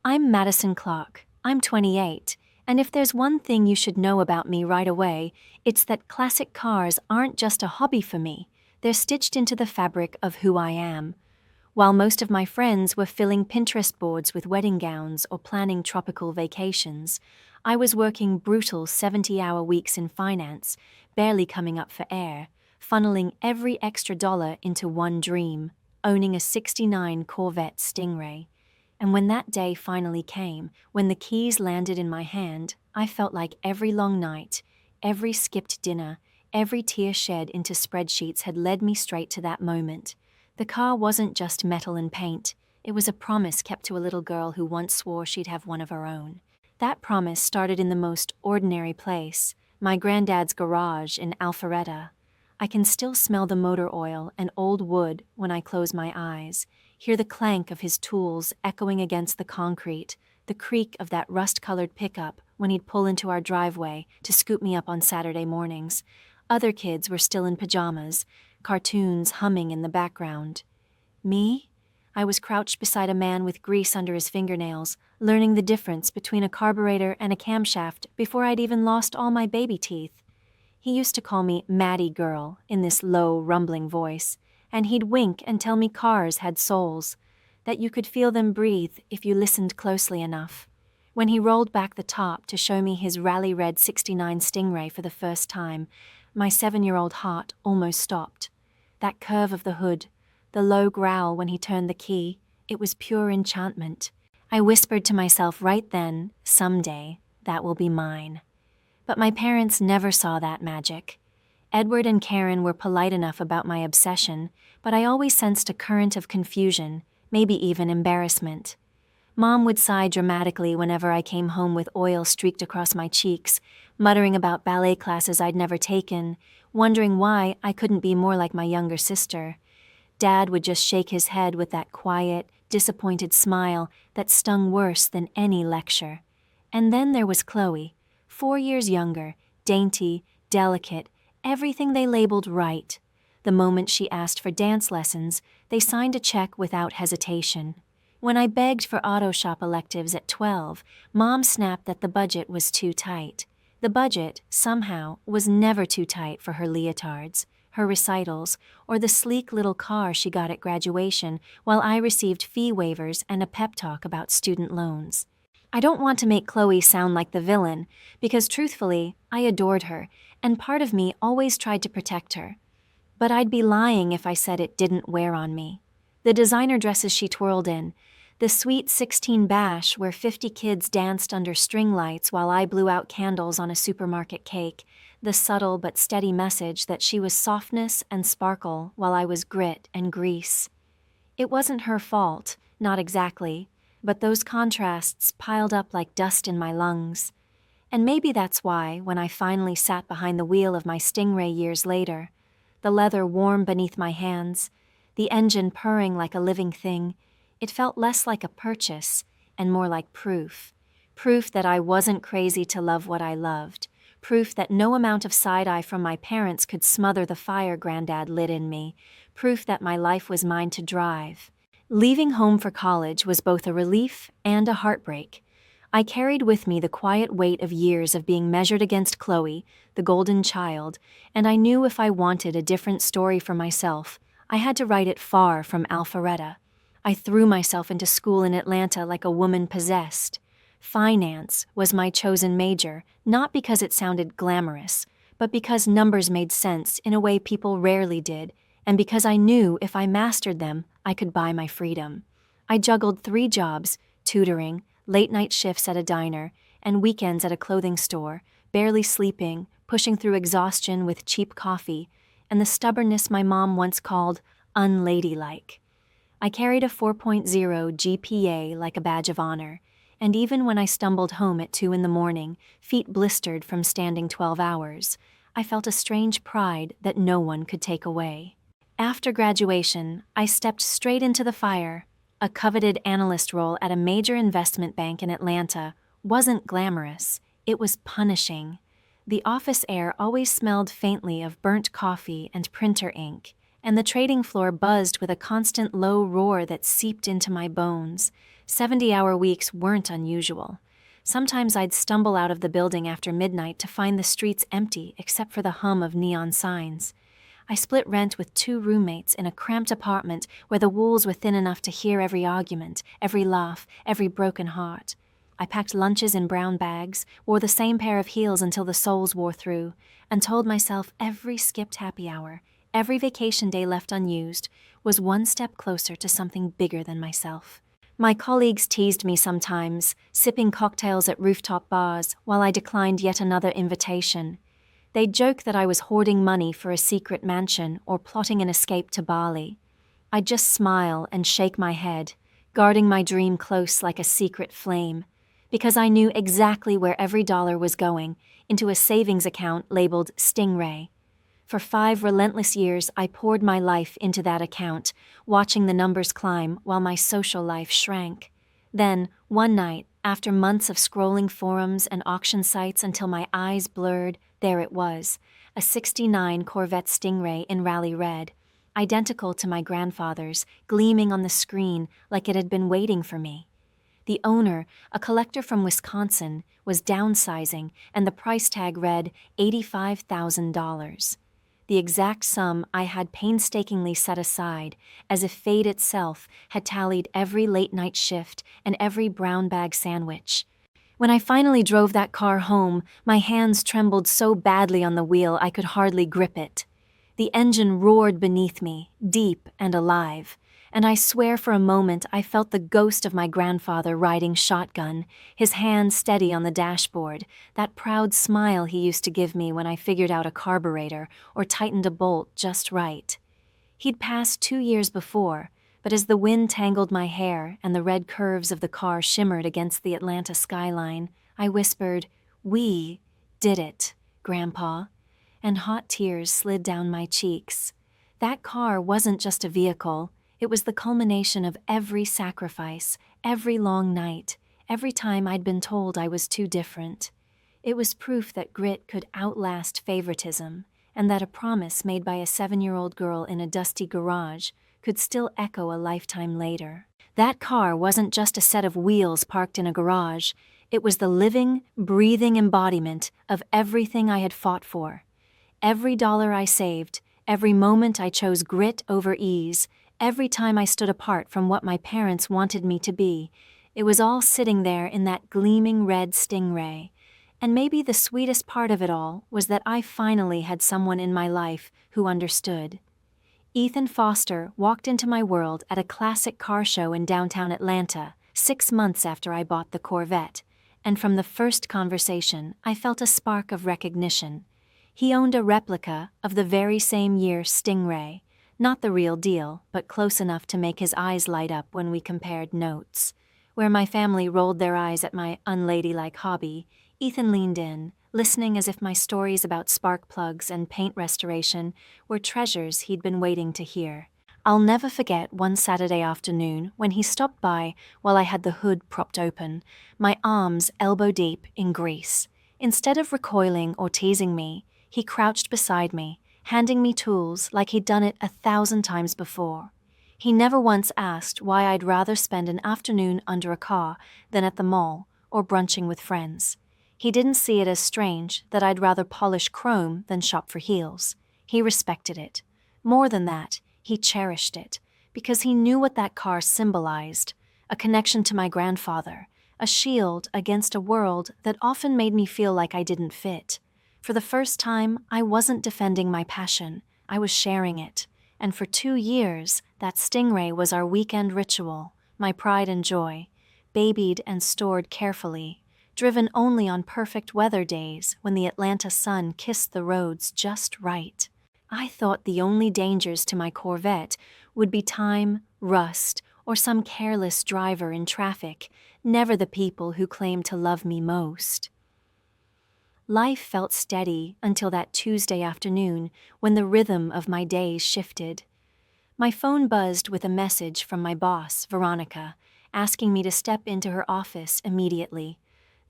I'm Madison Clark. I'm 28, and if there's one thing you should know about me right away, it's that classic cars aren't just a hobby for me. They're stitched into the fabric of who I am. While most of my friends were filling Pinterest boards with wedding gowns or planning tropical vacations, I was working brutal 70-hour weeks in finance, barely coming up for air, funneling every extra dollar into one dream: owning a '69 Corvette Stingray. And when that day finally came, when the keys landed in my hand, I felt like every long night, every skipped dinner, every tear shed into spreadsheets had led me straight to that moment. The car wasn't just metal and paint. It was a promise kept to a little girl who once swore she'd have one of her own. That promise started in the most ordinary place, my granddad's garage in Alpharetta. I can still smell the motor oil and old wood when I close my eyes, hear the clank of his tools echoing against the concrete, the creak of that rust-colored pickup when he'd pull into our driveway to scoop me up on Saturday mornings. Other kids were still in pajamas, cartoons humming in the background. Me? I was crouched beside a man with grease under his fingernails, learning the difference between a carburetor and a camshaft before I'd even lost all my baby teeth. He used to call me Maddie Girl in this low, rumbling voice, and he'd wink and tell me cars had souls, that you could feel them breathe if you listened closely enough. When he rolled back the top to show me his rally red '69 Stingray for the first time, my 7-year-old heart almost stopped. That curve of the hood, the low growl when he turned the key, it was pure enchantment. I whispered to myself right then, someday, that will be mine. But my parents never saw that magic. Edward and Karen were polite enough about my obsession, but I always sensed a current of confusion, maybe even embarrassment. Mom would sigh dramatically whenever I came home with oil streaked across my cheeks, muttering about ballet classes I'd never taken, wondering why I couldn't be more like my younger sister. Dad would just shake his head with that quiet, disappointed smile that stung worse than any lecture. And then there was Chloe, 4 years younger, dainty, delicate, everything they labeled right. The moment she asked for dance lessons, they signed a check without hesitation. When I begged for auto shop electives at 12, Mom snapped that the budget was too tight. The budget, somehow, was never too tight for her leotards, her recitals, or the sleek little car she got at graduation while I received fee waivers and a pep talk about student loans. I don't want to make Chloe sound like the villain, because truthfully, I adored her, and part of me always tried to protect her. But I'd be lying if I said it didn't wear on me. The designer dresses she twirled in, the sweet 16 bash where 50 kids danced under string lights while I blew out candles on a supermarket cake, the subtle but steady message that she was softness and sparkle while I was grit and grease. It wasn't her fault, not exactly, but those contrasts piled up like dust in my lungs. And maybe that's why, when I finally sat behind the wheel of my Stingray years later, the leather warm beneath my hands, the engine purring like a living thing, it felt less like a purchase and more like proof. Proof that I wasn't crazy to love what I loved. Proof that no amount of side-eye from my parents could smother the fire Granddad lit in me. Proof that my life was mine to drive. Leaving home for college was both a relief and a heartbreak. I carried with me the quiet weight of years of being measured against Chloe, the golden child, and I knew if I wanted a different story for myself, I had to write it far from Alpharetta. I threw myself into school in Atlanta like a woman possessed. Finance was my chosen major, not because it sounded glamorous, but because numbers made sense in a way people rarely did, and because I knew if I mastered them, I could buy my freedom. I juggled 3 jobs, tutoring, late-night shifts at a diner, and weekends at a clothing store, barely sleeping, pushing through exhaustion with cheap coffee, and the stubbornness my mom once called unladylike. I carried a 4.0 GPA like a badge of honor, and even when I stumbled home at 2 a.m, feet blistered from standing 12 hours, I felt a strange pride that no one could take away. After graduation, I stepped straight into the fire. A coveted analyst role at a major investment bank in Atlanta wasn't glamorous, it was punishing. The office air always smelled faintly of burnt coffee and printer ink, and the trading floor buzzed with a constant low roar that seeped into my bones. 70-hour weeks weren't unusual. Sometimes I'd stumble out of the building after midnight to find the streets empty except for the hum of neon signs. I split rent with 2 roommates in a cramped apartment where the walls were thin enough to hear every argument, every laugh, every broken heart. I packed lunches in brown bags, wore the same pair of heels until the soles wore through, and told myself every skipped happy hour, every vacation day left unused, was one step closer to something bigger than myself. My colleagues teased me sometimes, sipping cocktails at rooftop bars while I declined yet another invitation. They'd joke that I was hoarding money for a secret mansion or plotting an escape to Bali. I'd just smile and shake my head, guarding my dream close like a secret flame, because I knew exactly where every dollar was going, into a savings account labeled Stingray. For 5 relentless years, I poured my life into that account, watching the numbers climb while my social life shrank. Then, one night, after months of scrolling forums and auction sites until my eyes blurred, there it was, a '69 Corvette Stingray in rally red, identical to my grandfather's, gleaming on the screen like it had been waiting for me. The owner, a collector from Wisconsin, was downsizing, and the price tag read $85,000. The exact sum I had painstakingly set aside, as if fate itself had tallied every late-night shift and every brown bag sandwich. When I finally drove that car home, my hands trembled so badly on the wheel I could hardly grip it. The engine roared beneath me, deep and alive, and I swear for a moment I felt the ghost of my grandfather riding shotgun, his hand steady on the dashboard, that proud smile he used to give me when I figured out a carburetor or tightened a bolt just right. He'd passed 2 years before, but as the wind tangled my hair and the red curves of the car shimmered against the Atlanta skyline, I whispered, "We did it, Grandpa," and hot tears slid down my cheeks. That car wasn't just a vehicle. It was the culmination of every sacrifice, every long night, every time I'd been told I was too different. It was proof that grit could outlast favoritism, and that a promise made by a 7-year-old girl in a dusty garage could still echo a lifetime later. That car wasn't just a set of wheels parked in a garage. It was the living, breathing embodiment of everything I had fought for. Every dollar I saved, every moment I chose grit over ease, every time I stood apart from what my parents wanted me to be, it was all sitting there in that gleaming red Stingray. And maybe the sweetest part of it all was that I finally had someone in my life who understood. Ethan Foster walked into my world at a classic car show in downtown Atlanta, 6 months after I bought the Corvette, and from the first conversation, I felt a spark of recognition. He owned a replica of the very same year Stingray, not the real deal, but close enough to make his eyes light up when we compared notes. Where my family rolled their eyes at my unladylike hobby, Ethan leaned in, listening as if my stories about spark plugs and paint restoration were treasures he'd been waiting to hear. I'll never forget one Saturday afternoon when he stopped by while I had the hood propped open, my arms elbow-deep in grease. Instead of recoiling or teasing me, he crouched beside me, handing me tools like he'd done it 1,000 times before. He never once asked why I'd rather spend an afternoon under a car than at the mall or brunching with friends. He didn't see it as strange that I'd rather polish chrome than shop for heels. He respected it. More than that, he cherished it, because he knew what that car symbolized: a connection to my grandfather, a shield against a world that often made me feel like I didn't fit. For the first time, I wasn't defending my passion, I was sharing it. And for 2 years, that Stingray was our weekend ritual, my pride and joy, babied and stored carefully, driven only on perfect weather days when the Atlanta sun kissed the roads just right. I thought the only dangers to my Corvette would be time, rust, or some careless driver in traffic, never the people who claimed to love me most. Life felt steady until that Tuesday afternoon when the rhythm of my days shifted. My phone buzzed with a message from my boss, Veronica, asking me to step into her office immediately.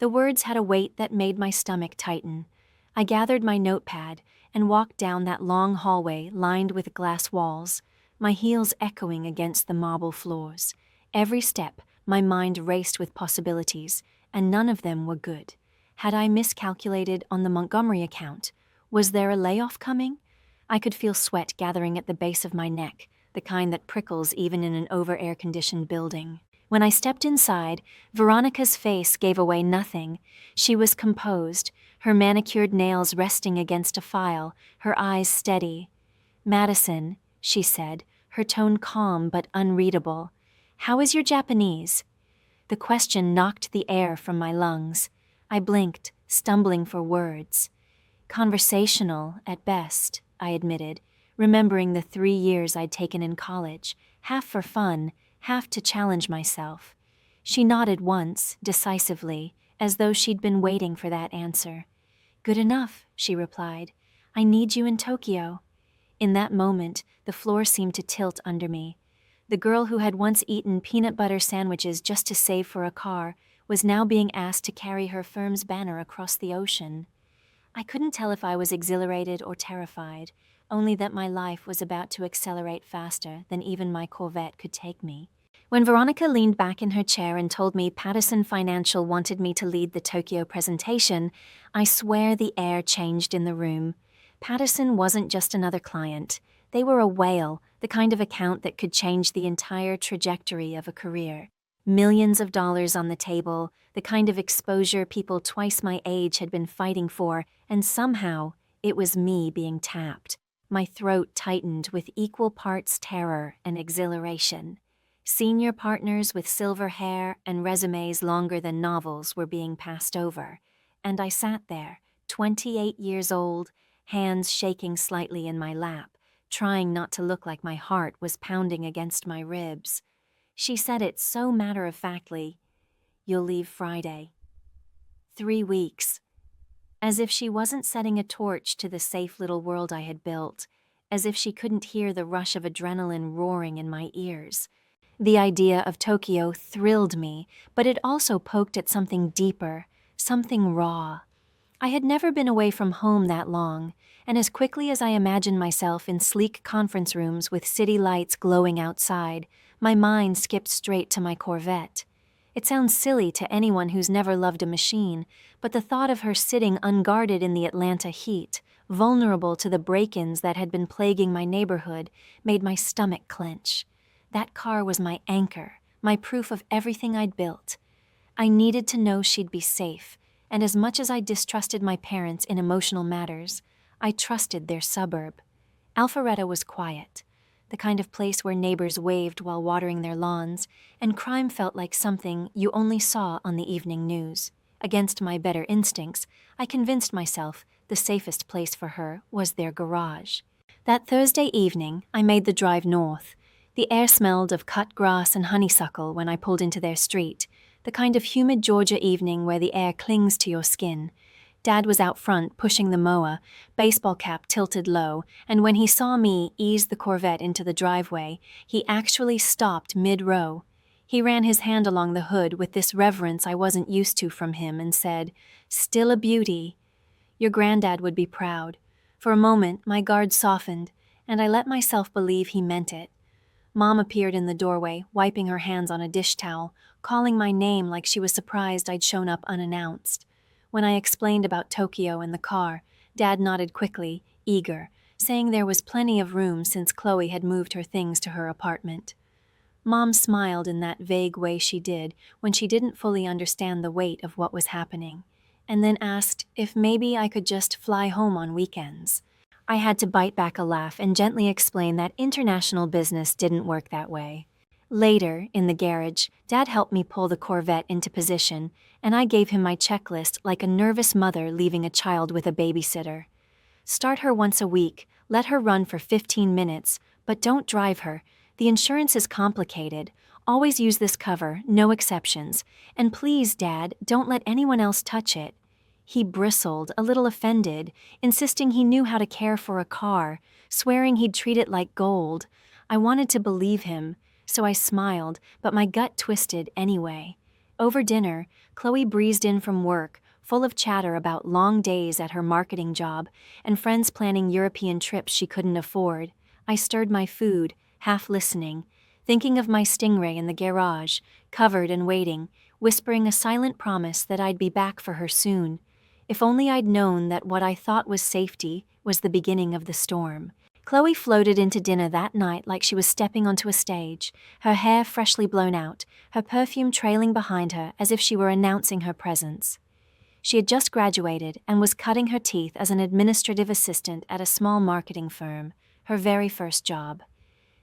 The words had a weight that made my stomach tighten. I gathered my notepad and walked down that long hallway lined with glass walls, my heels echoing against the marble floors. Every step, my mind raced with possibilities, and none of them were good. Had I miscalculated on the Montgomery account? Was there a layoff coming? I could feel sweat gathering at the base of my neck, the kind that prickles even in an over-air-conditioned building. When I stepped inside, Veronica's face gave away nothing. She was composed, her manicured nails resting against a file, her eyes steady. "Madison," she said, her tone calm but unreadable. "How is your Japanese?" The question knocked the air from my lungs. I blinked, stumbling for words. "Conversational, at best," I admitted, remembering the 3 years I'd taken in college, half for fun, half to challenge myself. She nodded once, decisively, as though she'd been waiting for that answer. "Good enough," she replied. "I need you in Tokyo." In that moment, the floor seemed to tilt under me. The girl who had once eaten peanut butter sandwiches just to save for a car was now being asked to carry her firm's banner across the ocean. I couldn't tell if I was exhilarated or terrified, only that my life was about to accelerate faster than even my Corvette could take me. When Veronica leaned back in her chair and told me Paterson Financial wanted me to lead the Tokyo presentation, I swear the air changed in the room. Paterson wasn't just another client. They were a whale, the kind of account that could change the entire trajectory of a career. Millions of dollars on the table, the kind of exposure people twice my age had been fighting for, and somehow it was me being tapped. My throat tightened with equal parts terror and exhilaration. Senior partners with silver hair and resumes longer than novels were being passed over, and I sat there, 28 years old, hands shaking slightly in my lap, trying not to look like my heart was pounding against my ribs. She said it so matter-of-factly, "You'll leave Friday." 3 weeks. As if she wasn't setting a torch to the safe little world I had built, as if she couldn't hear the rush of adrenaline roaring in my ears. The idea of Tokyo thrilled me, but it also poked at something deeper, something raw. I had never been away from home that long, and as quickly as I imagined myself in sleek conference rooms with city lights glowing outside, my mind skipped straight to my Corvette. It sounds silly to anyone who's never loved a machine, but the thought of her sitting unguarded in the Atlanta heat, vulnerable to the break-ins that had been plaguing my neighborhood, made my stomach clench. That car was my anchor, my proof of everything I'd built. I needed to know she'd be safe, and as much as I distrusted my parents in emotional matters, I trusted their suburb. Alpharetta was quiet, the kind of place where neighbors waved while watering their lawns, and crime felt like something you only saw on the evening news. Against my better instincts, I convinced myself the safest place for her was their garage. That Thursday evening, I made the drive north. The air smelled of cut grass and honeysuckle when I pulled into their street, the kind of humid Georgia evening where the air clings to your skin. Dad was out front pushing the mower, baseball cap tilted low, and when he saw me ease the Corvette into the driveway, he actually stopped mid-row. He ran his hand along the hood with this reverence I wasn't used to from him and said, "Still a beauty." Your granddad would be proud. For a moment, my guard softened, and I let myself believe he meant it. Mom appeared in the doorway, wiping her hands on a dish towel, calling my name like she was surprised I'd shown up unannounced. When I explained about Tokyo and the car, Dad nodded quickly, eager, saying there was plenty of room since Chloe had moved her things to her apartment. Mom smiled in that vague way she did when she didn't fully understand the weight of what was happening, and then asked if maybe I could just fly home on weekends. I had to bite back a laugh and gently explain that international business didn't work that way. Later, in the garage, Dad helped me pull the Corvette into position, and I gave him my checklist like a nervous mother leaving a child with a babysitter. Start her once a week, let her run for 15 minutes, but don't drive her. The insurance is complicated. Always use this cover, no exceptions. And please, Dad, don't let anyone else touch it. He bristled, a little offended, insisting he knew how to care for a car, swearing he'd treat it like gold. I wanted to believe him, so I smiled, but my gut twisted anyway. Over dinner, Chloe breezed in from work, full of chatter about long days at her marketing job and friends planning European trips she couldn't afford. I stirred my food, half listening, thinking of my Stingray in the garage, covered and waiting, whispering a silent promise that I'd be back for her soon. If only I'd known that what I thought was safety was the beginning of the storm. Chloe floated into dinner that night like she was stepping onto a stage, her hair freshly blown out, her perfume trailing behind her as if she were announcing her presence. She had just graduated and was cutting her teeth as an administrative assistant at a small marketing firm, her very first job.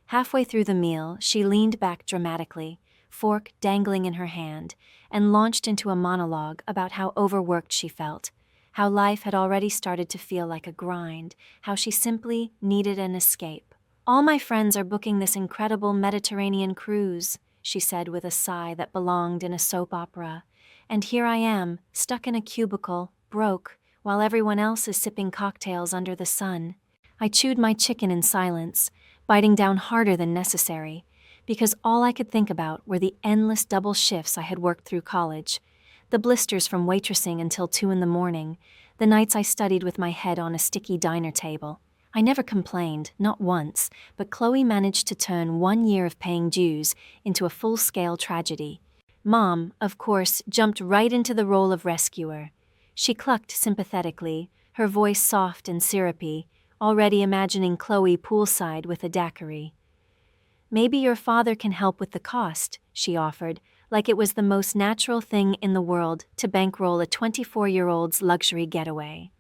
Halfway through the meal, she leaned back dramatically, fork dangling in her hand, and launched into a monologue about how overworked she felt, how life had already started to feel like a grind, how she simply needed an escape. "All my friends are booking this incredible Mediterranean cruise," she said with a sigh that belonged in a soap opera. "And here I am, stuck in a cubicle, broke, while everyone else is sipping cocktails under the sun." I chewed my chicken in silence, biting down harder than necessary, because all I could think about were the endless double shifts I had worked through college, the blisters from waitressing until 2 in the morning, the nights I studied with my head on a sticky diner table. I never complained, not once, but Chloe managed to turn 1 year of paying dues into a full-scale tragedy. Mom, of course, jumped right into the role of rescuer. She clucked sympathetically, her voice soft and syrupy, already imagining Chloe poolside with a daiquiri. "Maybe your father can help with the cost," she offered, like it was the most natural thing in the world to bankroll a 24-year-old's luxury getaway.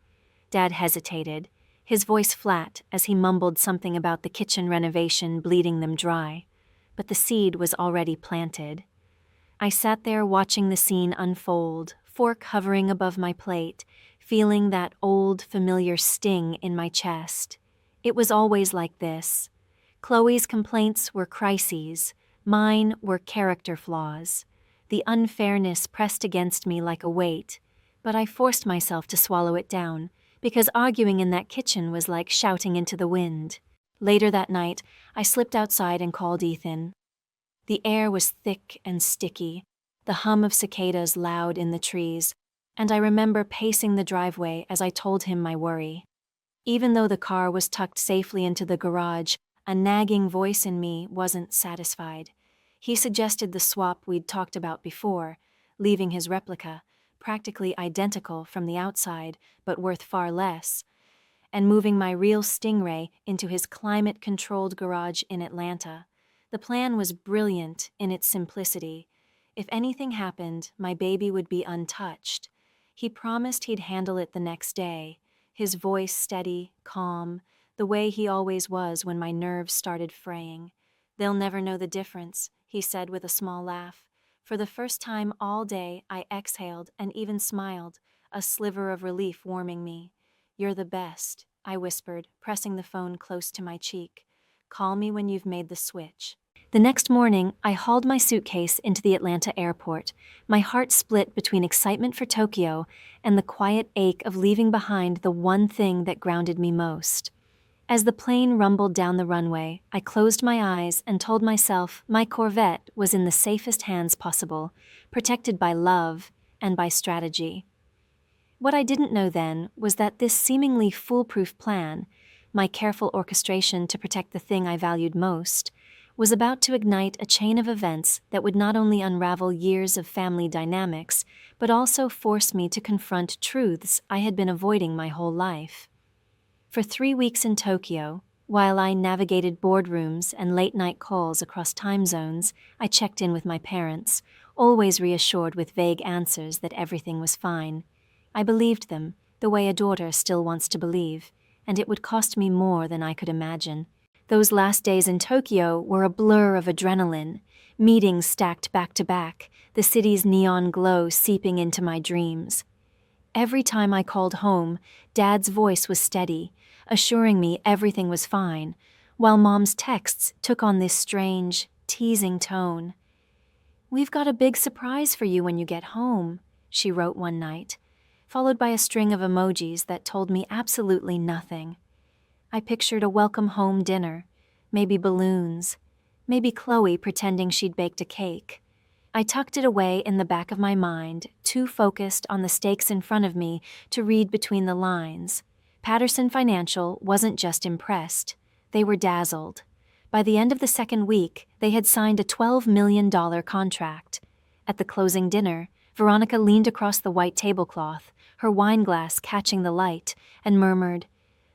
Dad hesitated, his voice flat as he mumbled something about the kitchen renovation bleeding them dry. But the seed was already planted. I sat there watching the scene unfold, fork hovering above my plate, feeling that old, familiar sting in my chest. It was always like this. Chloe's complaints were crises, mine were character flaws. The unfairness pressed against me like a weight, but I forced myself to swallow it down, because arguing in that kitchen was like shouting into the wind. Later that night, I slipped outside and called Ethan. The air was thick and sticky, the hum of cicadas loud in the trees, and I remember pacing the driveway as I told him my worry. Even though the car was tucked safely into the garage, a nagging voice in me wasn't satisfied. He suggested the swap we'd talked about before, leaving his replica, practically identical from the outside, but worth far less, and moving my real Stingray into his climate-controlled garage in Atlanta. The plan was brilliant in its simplicity. If anything happened, my baby would be untouched. He promised he'd handle it the next day, his voice steady, calm, the way he always was when my nerves started fraying. "They'll never know the difference," he said with a small laugh. For the first time all day, I exhaled and even smiled, a sliver of relief warming me. "You're the best," I whispered, pressing the phone close to my cheek. "Call me when you've made the switch." The next morning, I hauled my suitcase into the Atlanta airport, my heart split between excitement for Tokyo and the quiet ache of leaving behind the one thing that grounded me most. As the plane rumbled down the runway, I closed my eyes and told myself my Corvette was in the safest hands possible, protected by love and by strategy. What I didn't know then was that this seemingly foolproof plan, my careful orchestration to protect the thing I valued most, was about to ignite a chain of events that would not only unravel years of family dynamics, but also force me to confront truths I had been avoiding my whole life. For 3 weeks in Tokyo, while I navigated boardrooms and late-night calls across time zones, I checked in with my parents, always reassured with vague answers that everything was fine. I believed them, the way a daughter still wants to believe, and it would cost me more than I could imagine. Those last days in Tokyo were a blur of adrenaline, meetings stacked back to back, the city's neon glow seeping into my dreams. Every time I called home, Dad's voice was steady, assuring me everything was fine, while Mom's texts took on this strange, teasing tone. "We've got a big surprise for you when you get home," she wrote one night, followed by a string of emojis that told me absolutely nothing. I pictured a welcome home dinner, maybe balloons, maybe Chloe pretending she'd baked a cake, I tucked it away in the back of my mind, too focused on the stakes in front of me to read between the lines. Patterson Financial wasn't just impressed. They were dazzled. By the end of the second week, they had signed a $12 million contract. At the closing dinner, Veronica leaned across the white tablecloth, her wine glass catching the light, and murmured,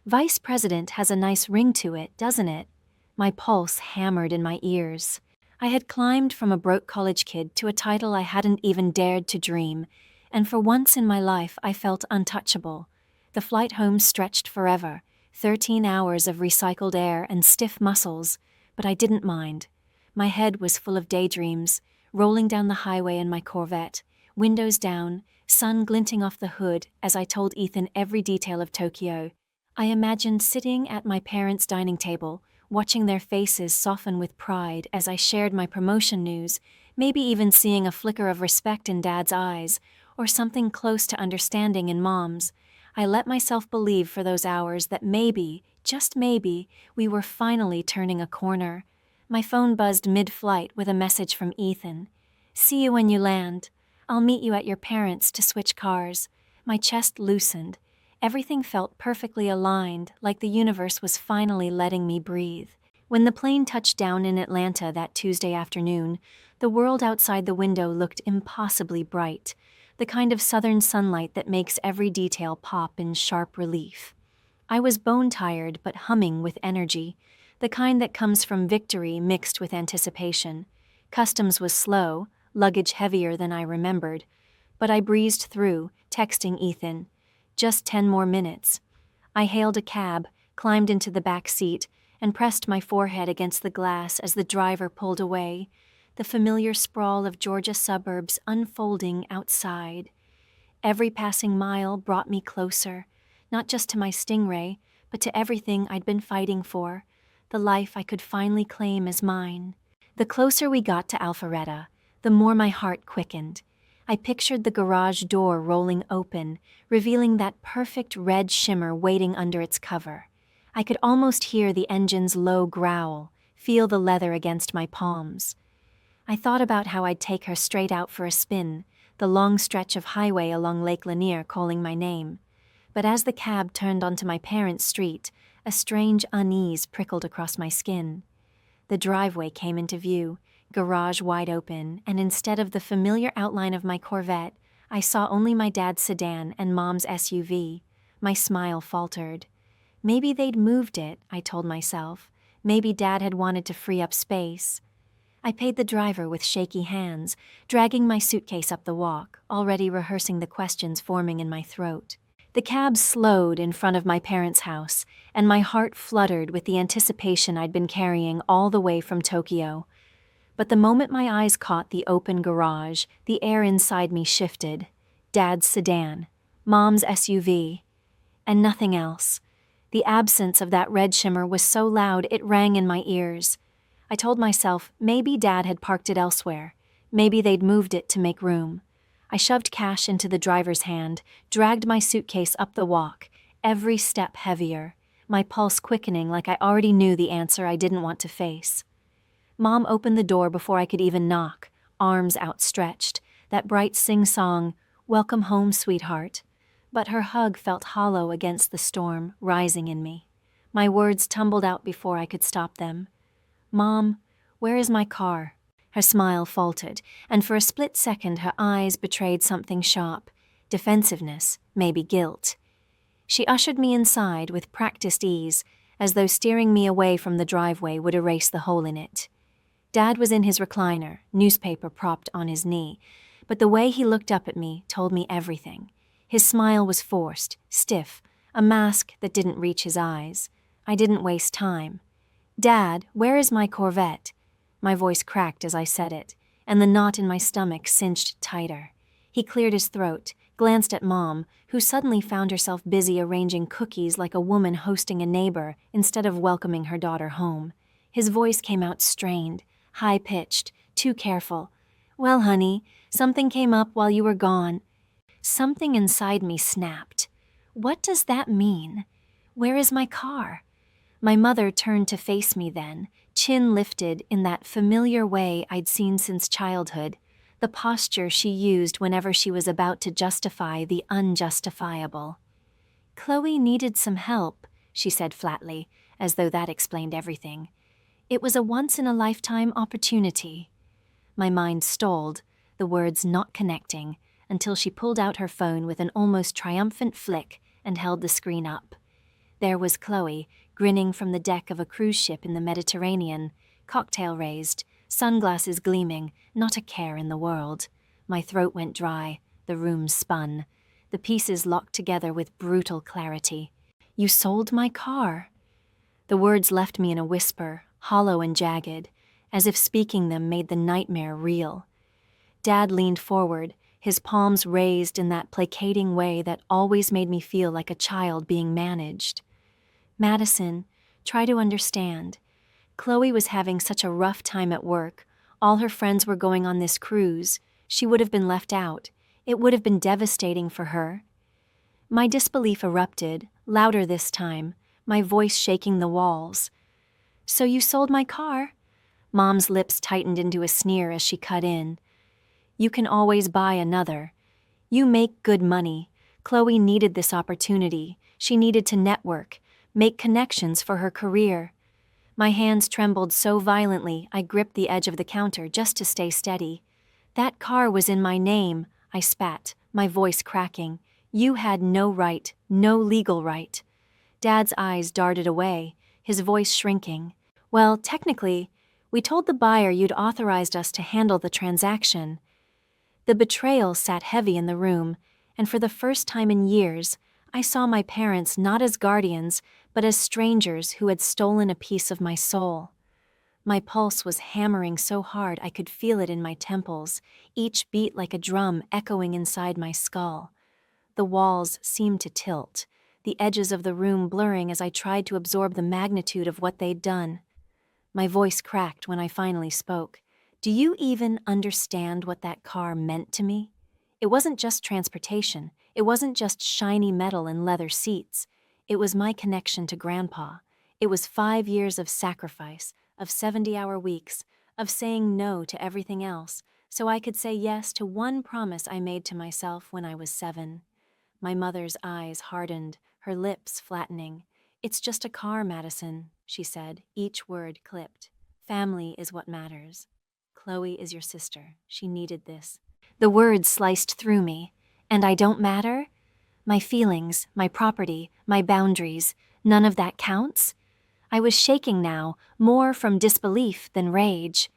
"Vice President has a nice ring to it, doesn't it?" My pulse hammered in my ears. I had climbed from a broke college kid to a title I hadn't even dared to dream, and for once in my life I felt untouchable. The flight home stretched forever, 13 hours of recycled air and stiff muscles, but I didn't mind. My head was full of daydreams, rolling down the highway in my Corvette, windows down, sun glinting off the hood as I told Ethan every detail of Tokyo. I imagined sitting at my parents' dining table, watching their faces soften with pride as I shared my promotion news, maybe even seeing a flicker of respect in Dad's eyes, or something close to understanding in Mom's. I let myself believe for those hours that maybe, just maybe, we were finally turning a corner. My phone buzzed mid-flight with a message from Ethan. "See you when you land. I'll meet you at your parents' to switch cars." My chest loosened. Everything felt perfectly aligned, like the universe was finally letting me breathe. When the plane touched down in Atlanta that Tuesday afternoon, the world outside the window looked impossibly bright, the kind of southern sunlight that makes every detail pop in sharp relief. I was bone-tired but humming with energy, the kind that comes from victory mixed with anticipation. Customs was slow, luggage heavier than I remembered, but I breezed through, texting Ethan, "Just 10 more minutes." I hailed a cab, climbed into the back seat, and pressed my forehead against the glass as the driver pulled away, the familiar sprawl of Georgia suburbs unfolding outside. Every passing mile brought me closer, not just to my Stingray, but to everything I'd been fighting for, the life I could finally claim as mine. The closer we got to Alpharetta, the more my heart quickened. I pictured the garage door rolling open, revealing that perfect red shimmer waiting under its cover. I could almost hear the engine's low growl, feel the leather against my palms. I thought about how I'd take her straight out for a spin, the long stretch of highway along Lake Lanier calling my name. But as the cab turned onto my parents' street, a strange unease prickled across my skin. The driveway came into view, garage wide open, and instead of the familiar outline of my Corvette, I saw only my dad's sedan and Mom's SUV. My smile faltered. Maybe they'd moved it, I told myself. Maybe Dad had wanted to free up space. I paid the driver with shaky hands, dragging my suitcase up the walk, already rehearsing the questions forming in my throat. The cab slowed in front of my parents' house, and my heart fluttered with the anticipation I'd been carrying all the way from Tokyo. But the moment my eyes caught the open garage, the air inside me shifted. Dad's sedan, Mom's SUV, and nothing else. The absence of that red shimmer was so loud it rang in my ears. I told myself maybe Dad had parked it elsewhere. Maybe they'd moved it to make room. I shoved cash into the driver's hand, dragged my suitcase up the walk, every step heavier, my pulse quickening like I already knew the answer I didn't want to face. Mom opened the door before I could even knock, arms outstretched, that bright sing-song, "Welcome home, sweetheart." But her hug felt hollow against the storm, rising in me. My words tumbled out before I could stop them. "Mom, where is my car?" Her smile faltered, and for a split second her eyes betrayed something sharp, defensiveness, maybe guilt. She ushered me inside with practiced ease, as though steering me away from the driveway would erase the hole in it. Dad was in his recliner, newspaper propped on his knee, but the way he looked up at me told me everything. His smile was forced, stiff, a mask that didn't reach his eyes. I didn't waste time. "Dad, where is my Corvette?" My voice cracked as I said it, and the knot in my stomach cinched tighter. He cleared his throat, glanced at Mom, who suddenly found herself busy arranging cookies like a woman hosting a neighbor instead of welcoming her daughter home. His voice came out strained, high-pitched, too careful. "Well, honey, something came up while you were gone." Something inside me snapped. What does that mean? Where is my car? My mother turned to face me then, chin lifted in that familiar way I'd seen since childhood, the posture she used whenever she was about to justify the unjustifiable. "Chloe needed some help," she said flatly, as though that explained everything. "It was a once-in-a-lifetime opportunity." My mind stalled, the words not connecting, until she pulled out her phone with an almost triumphant flick and held the screen up. There was Chloe, grinning from the deck of a cruise ship in the Mediterranean, cocktail raised, sunglasses gleaming, not a care in the world. My throat went dry, the room spun. The pieces locked together with brutal clarity. "You sold my car." The words left me in a whisper, hollow and jagged, as if speaking them made the nightmare real. Dad leaned forward, his palms raised in that placating way that always made me feel like a child being managed. "Madison, try to understand. Chloe was having such a rough time at work. All her friends were going on this cruise. She would have been left out. It would have been devastating for her." My disbelief erupted, louder this time, my voice shaking the walls. "So you sold my car?" Mom's lips tightened into a sneer as she cut in. "You can always buy another. You make good money. Chloe needed this opportunity. She needed to network, make connections for her career." My hands trembled so violently I gripped the edge of the counter just to stay steady. "That car was in my name," I spat, my voice cracking. "You had no right, no legal right." Dad's eyes darted away, his voice shrinking. "Well, technically, we told the buyer you'd authorized us to handle the transaction." The betrayal sat heavy in the room, and for the first time in years, I saw my parents not as guardians, but as strangers who had stolen a piece of my soul. My pulse was hammering so hard I could feel it in my temples, each beat like a drum echoing inside my skull. The walls seemed to tilt, the edges of the room blurring as I tried to absorb the magnitude of what they'd done. My voice cracked when I finally spoke. "Do you even understand what that car meant to me? It wasn't just transportation. It wasn't just shiny metal and leather seats. It was my connection to Grandpa. It was 5 years of sacrifice, of 70-hour weeks, of saying no to everything else, so I could say yes to one promise I made to myself when I was 7. My mother's eyes hardened, her lips flattening. "It's just a car, Madison," she said, each word clipped. "Family is what matters. Chloe is your sister. She needed this." The words sliced through me. "And I don't matter? My feelings, my property, my boundaries, none of that counts?" I was shaking now, more from disbelief than rage.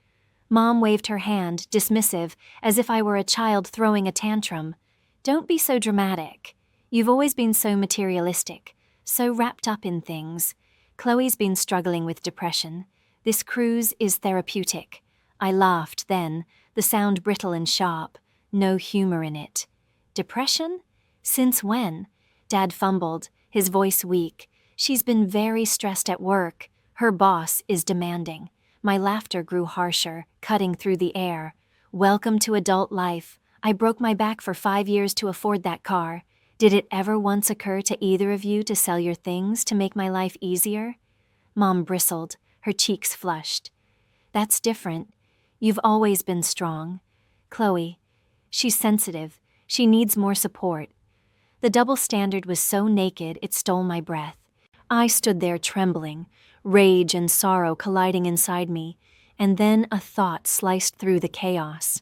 Mom waved her hand, dismissive, as if I were a child throwing a tantrum. "Don't be so dramatic. You've always been so materialistic, so wrapped up in things. Chloe's been struggling with depression. This cruise is therapeutic." I laughed then, the sound brittle and sharp, no humor in it. "Depression? Since when?" Dad fumbled, his voice weak. "She's been very stressed at work. Her boss is demanding." My laughter grew harsher, cutting through the air. "Welcome to adult life. I broke my back for 5 years to afford that car. Did it ever once occur to either of you to sell your things to make my life easier?" Mom bristled, her cheeks flushed. "That's different. You've always been strong. Chloe, she's sensitive. She needs more support." The double standard was so naked it stole my breath. I stood there trembling, rage and sorrow colliding inside me, and then a thought sliced through the chaos.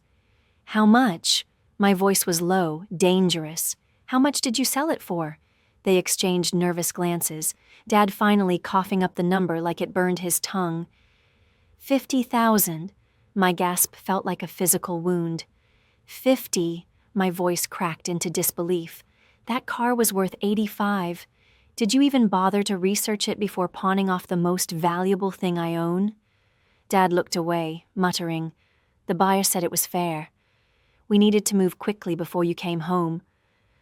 "How much?" My voice was low, dangerous. "How much did you sell it for?" They exchanged nervous glances, Dad finally coughing up the number like it burned his tongue. 50,000. My gasp felt like a physical wound. 50, my voice cracked into disbelief. That car was worth 85. Did you even bother to research it before pawning off the most valuable thing I own? Dad looked away, muttering, "The buyer said it was fair. We needed to move quickly before you came home."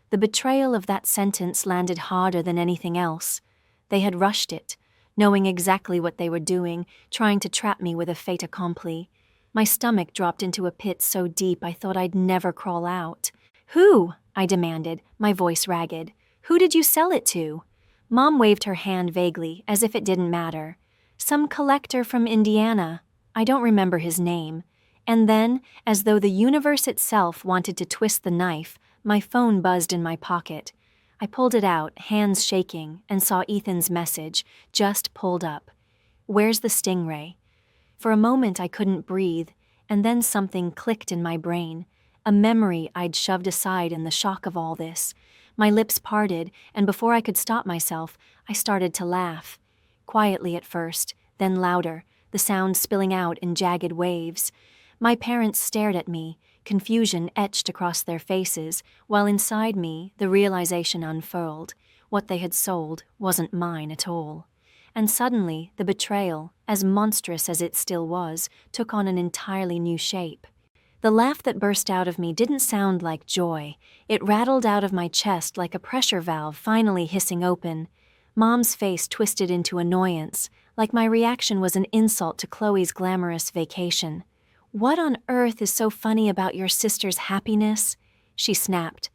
The betrayal of that sentence landed harder than anything else. They had rushed it, knowing exactly what they were doing, trying to trap me with a fait accompli. My stomach dropped into a pit so deep I thought I'd never crawl out. "Who?" I demanded, my voice ragged. "Who did you sell it to?" Mom waved her hand vaguely, as if it didn't matter. "Some collector from Indiana. I don't remember his name. And then, as though the universe itself wanted to twist the knife, my phone buzzed in my pocket. I pulled it out, hands shaking, and saw Ethan's message, just pulled up. "Where's the Stingray?" For a moment I couldn't breathe, and then something clicked in my brain, a memory I'd shoved aside in the shock of all this. My lips parted, and before I could stop myself, I started to laugh. Quietly at first, then louder, the sound spilling out in jagged waves. My parents stared at me, confusion etched across their faces, while inside me the realization unfurled. What they had sold wasn't mine at all. And suddenly, the betrayal, as monstrous as it still was, took on an entirely new shape. The laugh that burst out of me didn't sound like joy. It rattled out of my chest like a pressure valve finally hissing open. Mom's face twisted into annoyance, like my reaction was an insult to Chloe's glamorous vacation. "What on earth is so funny about your sister's happiness?" she snapped.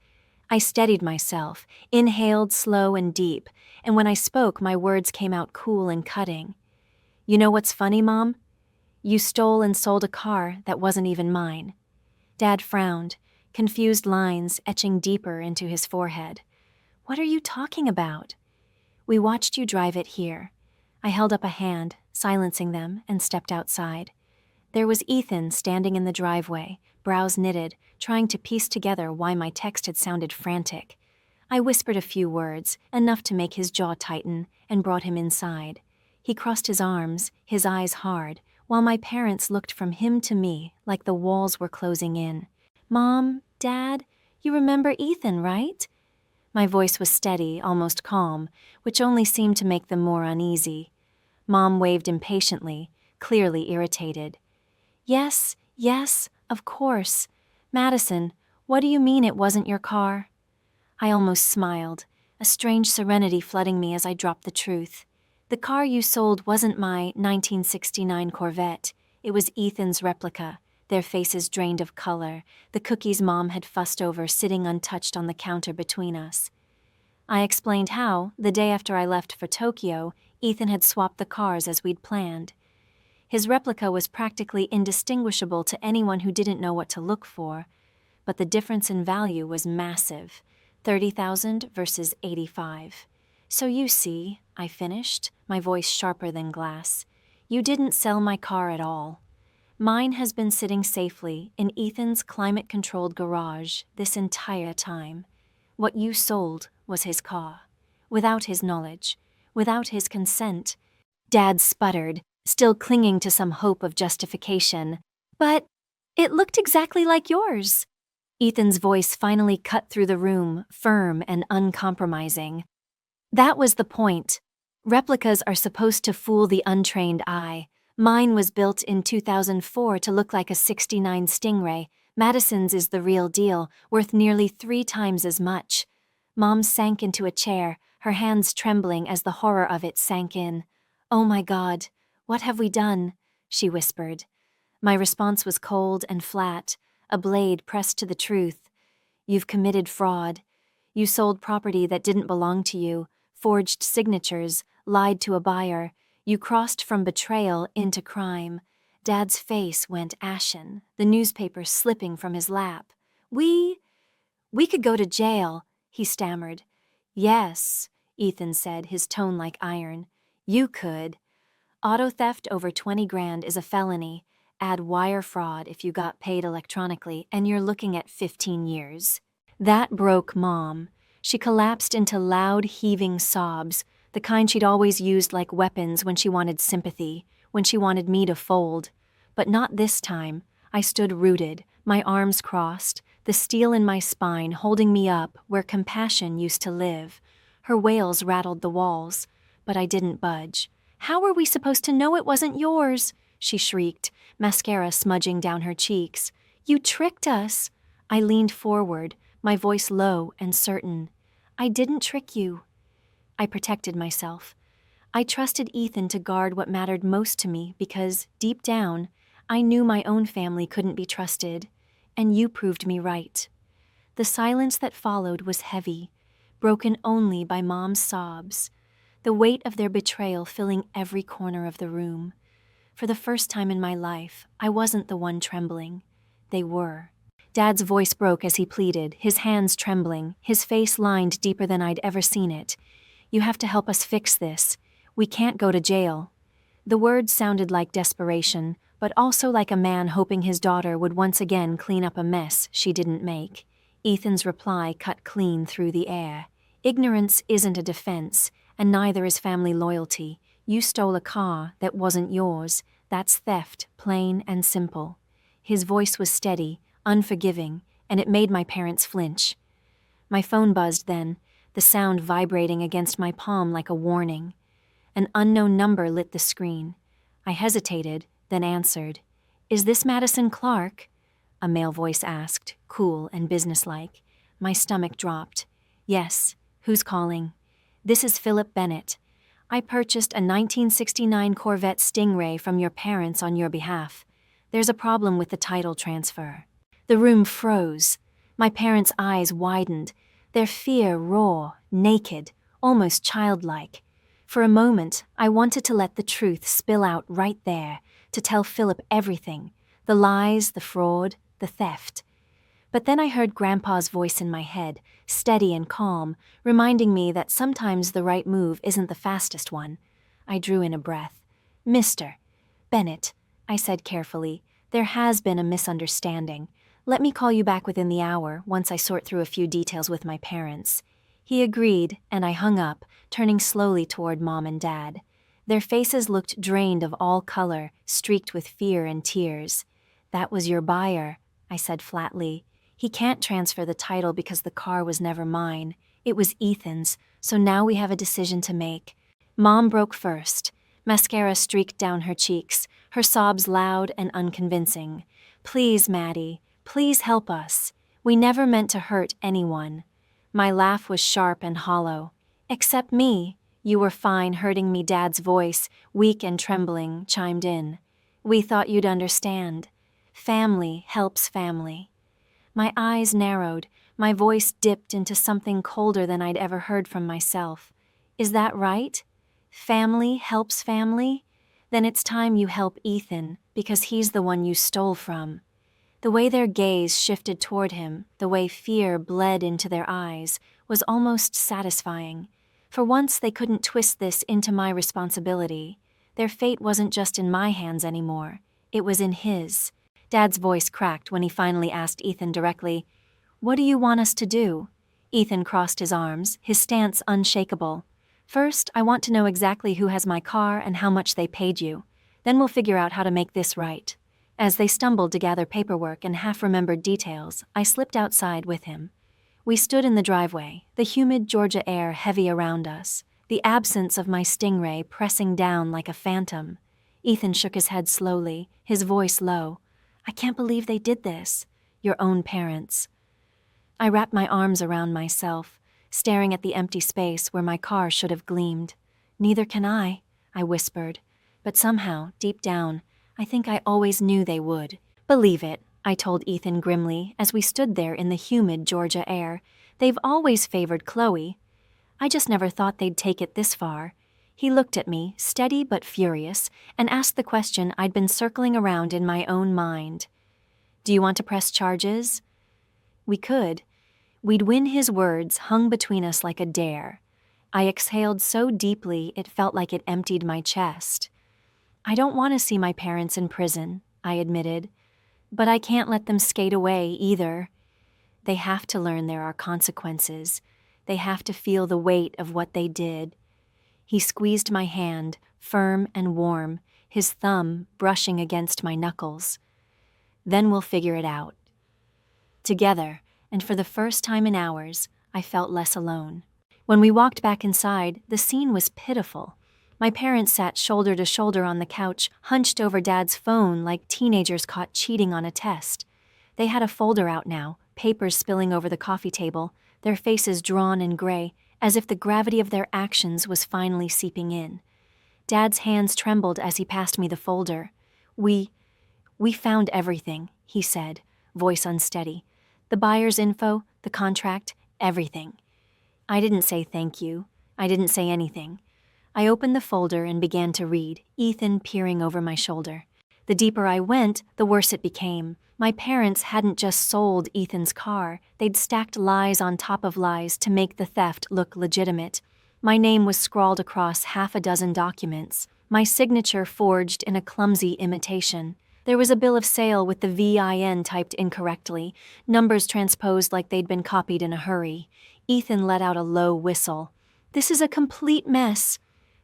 I steadied myself, inhaled slow and deep, and when I spoke, my words came out cool and cutting. "You know what's funny, Mom? You stole and sold a car that wasn't even mine." Dad frowned, confused lines etching deeper into his forehead. "What are you talking about?" "We watched you drive it here." I held up a hand, silencing them, and stepped outside. There was Ethan standing in the driveway, brows knitted, trying to piece together why my text had sounded frantic. I whispered a few words, enough to make his jaw tighten, and brought him inside. He crossed his arms, his eyes hard, while my parents looked from him to me like the walls were closing in. "Mom, Dad, you remember Ethan, right?" My voice was steady, almost calm, which only seemed to make them more uneasy. Mom waved impatiently, clearly irritated. Yes, of course. Madison, what do you mean it wasn't your car?" I almost smiled, a strange serenity flooding me as I dropped the truth. "The car you sold wasn't my 1969 Corvette. It was Ethan's replica, their faces drained of color, the cookies Mom had fussed over sitting untouched on the counter between us." I explained how, the day after I left for Tokyo, Ethan had swapped the cars as we'd planned. His replica was practically indistinguishable to anyone who didn't know what to look for, but the difference in value was massive, $30,000 versus $85,000. "So you see," I finished, my voice sharper than glass, "you didn't sell my car at all. Mine has been sitting safely in Ethan's climate-controlled garage this entire time. What you sold was his car, without his knowledge, without his consent." Dad sputtered, still clinging to some hope of justification. "But it looked exactly like yours." Ethan's voice finally cut through the room, firm and uncompromising. "That was the point. Replicas are supposed to fool the untrained eye. Mine was built in 2004 to look like a '69 Stingray. Madison's is the real deal, worth nearly 3 times as much." Mom sank into a chair, her hands trembling as the horror of it sank in. "Oh my God, what have we done?" she whispered. My response was cold and flat, a blade pressed to the truth. "You've committed fraud. You sold property that didn't belong to you, forged signatures, lied to a buyer. You crossed from betrayal into crime." Dad's face went ashen, the newspaper slipping from his lap. We could go to jail," he stammered. "Yes," Ethan said, his tone like iron. "You could. Auto theft over 20 grand is a felony. Add wire fraud if you got paid electronically, and you're looking at 15 years. That broke Mom. She collapsed into loud, heaving sobs, the kind she'd always used like weapons when she wanted sympathy, when she wanted me to fold. But not this time. I stood rooted, my arms crossed, the steel in my spine holding me up where compassion used to live. Her wails rattled the walls, but I didn't budge. "How were we supposed to know it wasn't yours?" she shrieked, mascara smudging down her cheeks. "You tricked us." I leaned forward, my voice low and certain. "I didn't trick you." I protected myself. I trusted Ethan to guard what mattered most to me because, deep down, I knew my own family couldn't be trusted, and you proved me right. The silence that followed was heavy, broken only by Mom's sobs, the weight of their betrayal filling every corner of the room. For the first time in my life, I wasn't the one trembling. They were. Dad's voice broke as he pleaded, his hands trembling, his face lined deeper than I'd ever seen it. "You have to help us fix this. We can't go to jail." The words sounded like desperation, but also like a man hoping his daughter would once again clean up a mess she didn't make. Ethan's reply cut clean through the air. "Ignorance isn't a defense, and neither is family loyalty. You stole a car that wasn't yours. That's theft, plain and simple." His voice was steady, unforgiving, and it made my parents flinch. My phone buzzed then, the sound vibrating against my palm like a warning. An unknown number lit the screen. I hesitated, then answered. "Is this Madison Clark?" a male voice asked, cool and businesslike. My stomach dropped. "Yes. Who's calling?" "This is Philip Bennett. I purchased a 1969 Corvette Stingray from your parents on your behalf. There's a problem with the title transfer." The room froze. My parents' eyes widened, their fear raw, naked, almost childlike. For a moment, I wanted to let the truth spill out right there, to tell Philip everything, the lies, the fraud, the theft. But then I heard Grandpa's voice in my head, steady and calm, reminding me that sometimes the right move isn't the fastest one. I drew in a breath. "Mr. Bennett," I said carefully, "there has been a misunderstanding. Let me call you back within the hour once I sort through a few details with my parents." He agreed, and I hung up, turning slowly toward Mom and Dad. Their faces looked drained of all color, streaked with fear and tears. "That was your buyer," I said flatly. "He can't transfer the title because the car was never mine. It was Ethan's, so now we have a decision to make." Mom broke first. Mascara streaked down her cheeks, her sobs loud and unconvincing. "Please, Maddie, please help us. We never meant to hurt anyone." My laugh was sharp and hollow. "Except me. You were fine hurting me." Dad's voice, weak and trembling, chimed in. "We thought you'd understand. Family helps family." My eyes narrowed, my voice dipped into something colder than I'd ever heard from myself. "Is that right? Family helps family? Then it's time you help Ethan, because he's the one you stole from." The way their gaze shifted toward him, the way fear bled into their eyes, was almost satisfying. For once they couldn't twist this into my responsibility. Their fate wasn't just in my hands anymore. It was in his. Dad's voice cracked when he finally asked Ethan directly, "What do you want us to do?" Ethan crossed his arms, his stance unshakable. "First, I want to know exactly who has my car and how much they paid you. Then we'll figure out how to make this right." As they stumbled to gather paperwork and half-remembered details, I slipped outside with him. We stood in the driveway, the humid Georgia air heavy around us, the absence of my Stingray pressing down like a phantom. Ethan shook his head slowly, his voice low. "I can't believe they did this. Your own parents." I wrapped my arms around myself, staring at the empty space where my car should have gleamed. "Neither can I," I whispered. But somehow, deep down, I think I always knew they would. "Believe it," I told Ethan grimly as we stood there in the humid Georgia air. "They've always favored Chloe. I just never thought they'd take it this far." He looked at me, steady but furious, and asked the question I'd been circling around in my own mind. "Do you want to press charges?" We could. We'd win. His words hung between us like a dare. I exhaled so deeply it felt like it emptied my chest. "I don't want to see my parents in prison," I admitted. "But I can't let them skate away either. They have to learn there are consequences. They have to feel the weight of what they did." He squeezed my hand, firm and warm, his thumb brushing against my knuckles. "Then we'll figure it out." Together, and for the first time in hours, I felt less alone. When we walked back inside, the scene was pitiful. My parents sat shoulder to shoulder on the couch, hunched over Dad's phone like teenagers caught cheating on a test. They had a folder out now, papers spilling over the coffee table, their faces drawn and gray, as if the gravity of their actions was finally seeping in. Dad's hands trembled as he passed me the folder. We found everything," he said, voice unsteady. "The buyer's info, the contract, everything." I didn't say thank you. I didn't say anything. I opened the folder and began to read, Ethan peering over my shoulder. The deeper I went, the worse it became. My parents hadn't just sold Ethan's car, they'd stacked lies on top of lies to make the theft look legitimate. My name was scrawled across half a dozen documents, my signature forged in a clumsy imitation. There was a bill of sale with the VIN typed incorrectly, numbers transposed like they'd been copied in a hurry. Ethan let out a low whistle. "This is a complete mess.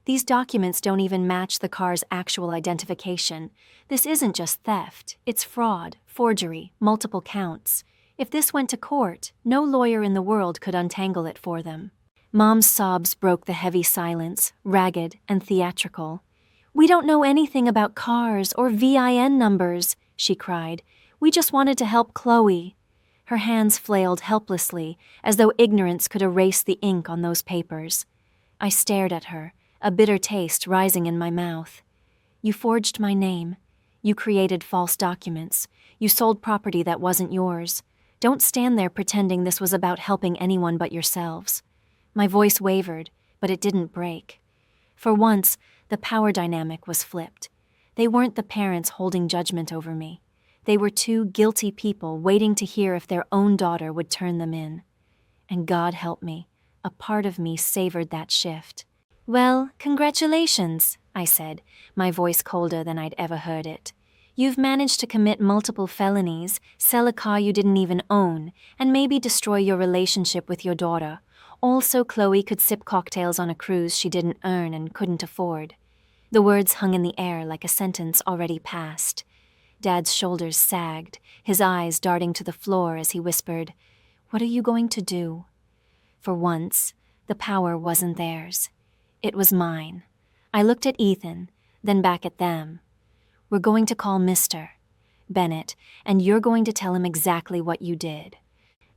These documents don't even match the car's actual identification. This isn't just theft, it's fraud, forgery, multiple counts. If this went to court, no lawyer in the world could untangle it for them." Mom's sobs broke the heavy silence, ragged and theatrical. "We don't know anything about cars or VIN numbers," she cried. "We just wanted to help Chloe." Her hands flailed helplessly, as though ignorance could erase the ink on those papers. I stared at her, a bitter taste rising in my mouth. "You forged my name. You created false documents. You sold property that wasn't yours. Don't stand there pretending this was about helping anyone but yourselves." My voice wavered, but it didn't break. For once, the power dynamic was flipped. They weren't the parents holding judgment over me. They were two guilty people waiting to hear if their own daughter would turn them in. And God help me, a part of me savored that shift. "Well, congratulations," I said, my voice colder than I'd ever heard it. "You've managed to commit multiple felonies, sell a car you didn't even own, and maybe destroy your relationship with your daughter. All so Chloe could sip cocktails on a cruise she didn't earn and couldn't afford." The words hung in the air like a sentence already passed. Dad's shoulders sagged, his eyes darting to the floor as he whispered, "What are you going to do?" For once, the power wasn't theirs. It was mine. I looked at Ethan, then back at them. "We're going to call Mr. Bennett, and you're going to tell him exactly what you did."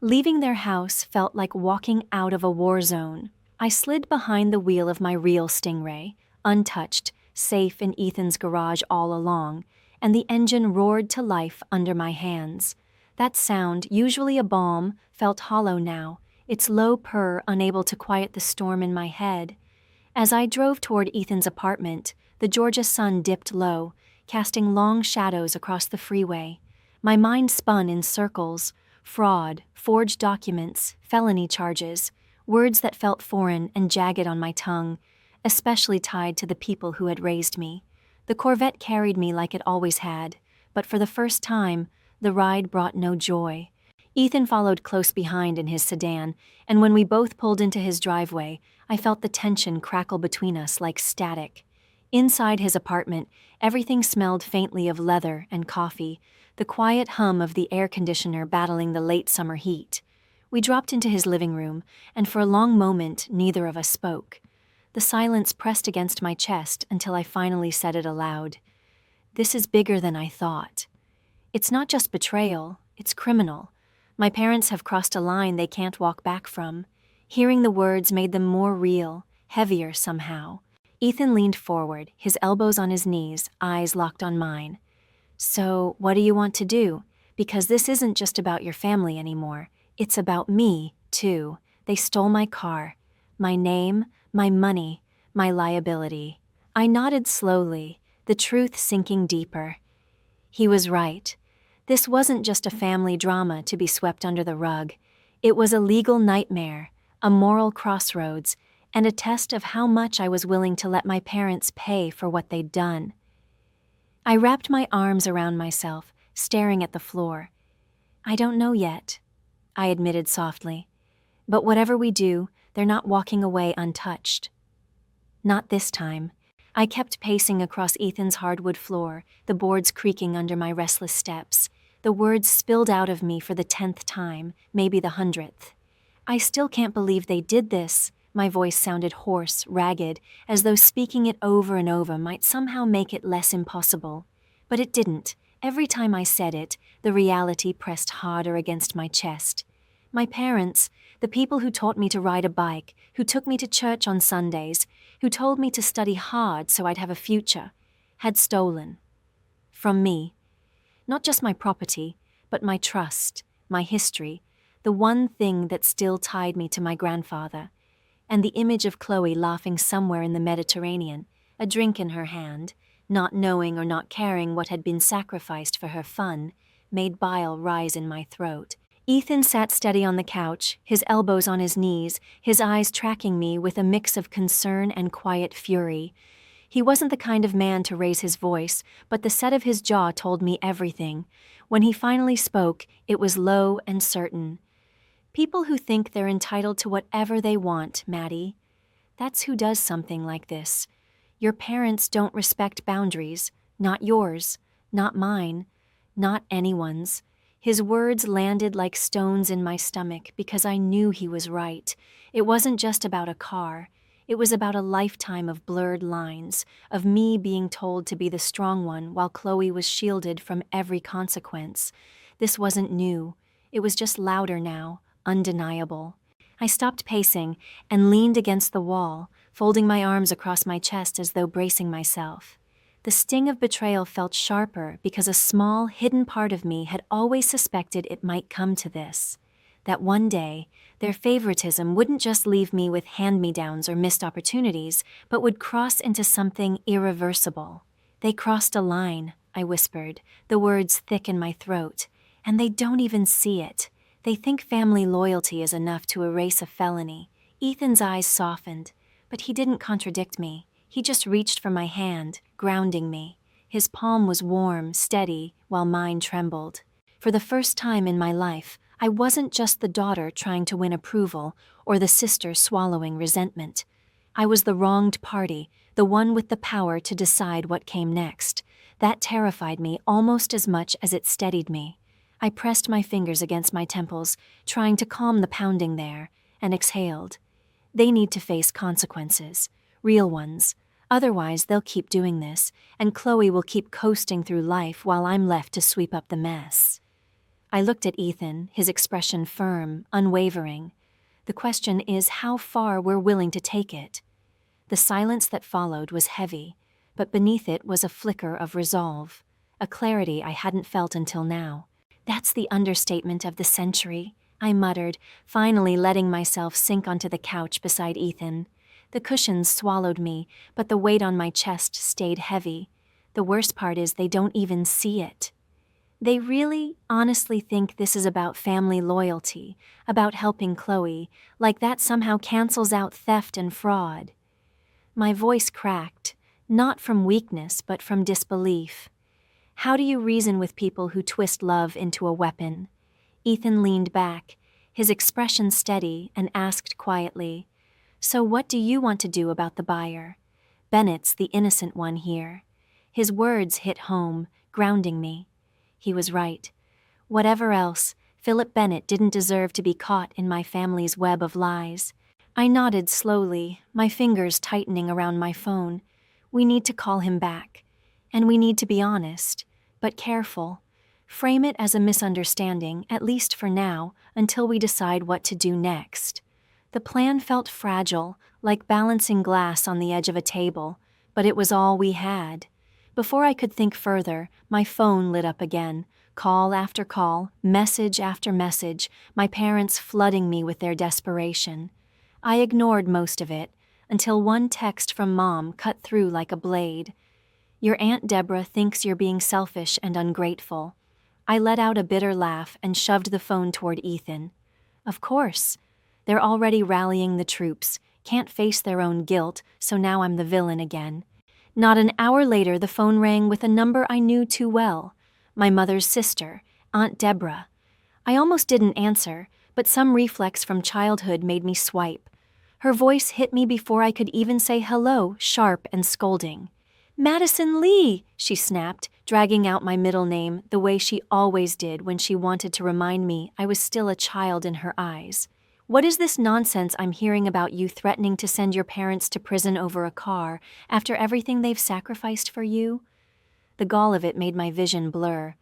Leaving their house felt like walking out of a war zone. I slid behind the wheel of my real Stingray, untouched, safe in Ethan's garage all along, and the engine roared to life under my hands. That sound, usually a balm, felt hollow now, its low purr unable to quiet the storm in my head. As I drove toward Ethan's apartment, the Georgia sun dipped low, casting long shadows across the freeway. My mind spun in circles. Fraud, forged documents, felony charges, words that felt foreign and jagged on my tongue, especially tied to the people who had raised me. The Corvette carried me like it always had, but for the first time, the ride brought no joy. Ethan followed close behind in his sedan, and when we both pulled into his driveway, I felt the tension crackle between us like static. Inside his apartment, everything smelled faintly of leather and coffee, the quiet hum of the air conditioner battling the late summer heat. We dropped into his living room, and for a long moment neither of us spoke. The silence pressed against my chest until I finally said it aloud. "This is bigger than I thought. It's not just betrayal, it's criminal. My parents have crossed a line they can't walk back from." Hearing the words made them more real, heavier somehow. Ethan leaned forward, his elbows on his knees, eyes locked on mine. "So, what do you want to do? Because this isn't just about your family anymore. It's about me, too. They stole my car, my name, my money, my liability." I nodded slowly, the truth sinking deeper. He was right. This wasn't just a family drama to be swept under the rug. It was a legal nightmare, a moral crossroads, and a test of how much I was willing to let my parents pay for what they'd done. I wrapped my arms around myself, staring at the floor. "I don't know yet," I admitted softly. "But whatever we do, they're not walking away untouched." Not this time. I kept pacing across Ethan's hardwood floor, the boards creaking under my restless steps. The words spilled out of me for the 10th time, maybe the 100th. "I still can't believe they did this." My voice sounded hoarse, ragged, as though speaking it over and over might somehow make it less impossible. But it didn't. Every time I said it, the reality pressed harder against my chest. My parents, the people who taught me to ride a bike, who took me to church on Sundays, who told me to study hard so I'd have a future, had stolen. From me. Not just my property, but my trust, my history, the one thing that still tied me to my grandfather. and the image of Chloe laughing somewhere in the Mediterranean, a drink in her hand, not knowing or not caring what had been sacrificed for her fun, made bile rise in my throat. Ethan sat steady on the couch, his elbows on his knees, his eyes tracking me with a mix of concern and quiet fury. He wasn't the kind of man to raise his voice, but the set of his jaw told me everything. When he finally spoke, it was low and certain. "People who think they're entitled to whatever they want, Maddie. That's who does something like this. Your parents don't respect boundaries, not yours, not mine, not anyone's." His words landed like stones in my stomach because I knew he was right. It wasn't just about a car. It was about a lifetime of blurred lines, of me being told to be the strong one while Chloe was shielded from every consequence. This wasn't new. It was just louder now, undeniable. I stopped pacing and leaned against the wall, folding my arms across my chest as though bracing myself. The sting of betrayal felt sharper because a small, hidden part of me had always suspected it might come to this. That one day, their favoritism wouldn't just leave me with hand-me-downs or missed opportunities, but would cross into something irreversible. "They crossed a line," I whispered, the words thick in my throat. "And they don't even see it. They think family loyalty is enough to erase a felony." Ethan's eyes softened, but he didn't contradict me. He just reached for my hand, grounding me. His palm was warm, steady, while mine trembled. For the first time in my life, I wasn't just the daughter trying to win approval or the sister swallowing resentment. I was the wronged party, the one with the power to decide what came next. That terrified me almost as much as it steadied me. I pressed my fingers against my temples, trying to calm the pounding there, and exhaled. They need to face consequences, real ones. Otherwise, they'll keep doing this, and Chloe will keep coasting through life while I'm left to sweep up the mess. I looked at Ethan, his expression firm, unwavering. The question is how far we're willing to take it. The silence that followed was heavy, but beneath it was a flicker of resolve, a clarity I hadn't felt until now. "That's the understatement of the century," I muttered, finally letting myself sink onto the couch beside Ethan. The cushions swallowed me, but the weight on my chest stayed heavy. The worst part is they don't even see it. They really, honestly think this is about family loyalty, about helping Chloe, like that somehow cancels out theft and fraud. My voice cracked, not from weakness but from disbelief. How do you reason with people who twist love into a weapon? Ethan leaned back, his expression steady, and asked quietly, "So what do you want to do about the buyer? Bennett's the innocent one here." His words hit home, grounding me. He was right. Whatever else, Philip Bennett didn't deserve to be caught in my family's web of lies. I nodded slowly, my fingers tightening around my phone. We need to call him back. And we need to be honest, but careful. Frame it as a misunderstanding, at least for now, until we decide what to do next. The plan felt fragile, like balancing glass on the edge of a table, but it was all we had. Before I could think further, my phone lit up again. Call after call, message after message, my parents flooding me with their desperation. I ignored most of it, until one text from Mom cut through like a blade. "Your Aunt Deborah thinks you're being selfish and ungrateful." I let out a bitter laugh and shoved the phone toward Ethan. Of course. They're already rallying the troops, can't face their own guilt, so now I'm the villain again. Not an hour later, the phone rang with a number I knew too well. My mother's sister, Aunt Deborah. I almost didn't answer, but some reflex from childhood made me swipe. Her voice hit me before I could even say hello, sharp and scolding. "Madison Lee," she snapped, dragging out my middle name the way she always did when she wanted to remind me I was still a child in her eyes. "What is this nonsense I'm hearing about you threatening to send your parents to prison over a car after everything they've sacrificed for you?" The gall of it made my vision blur.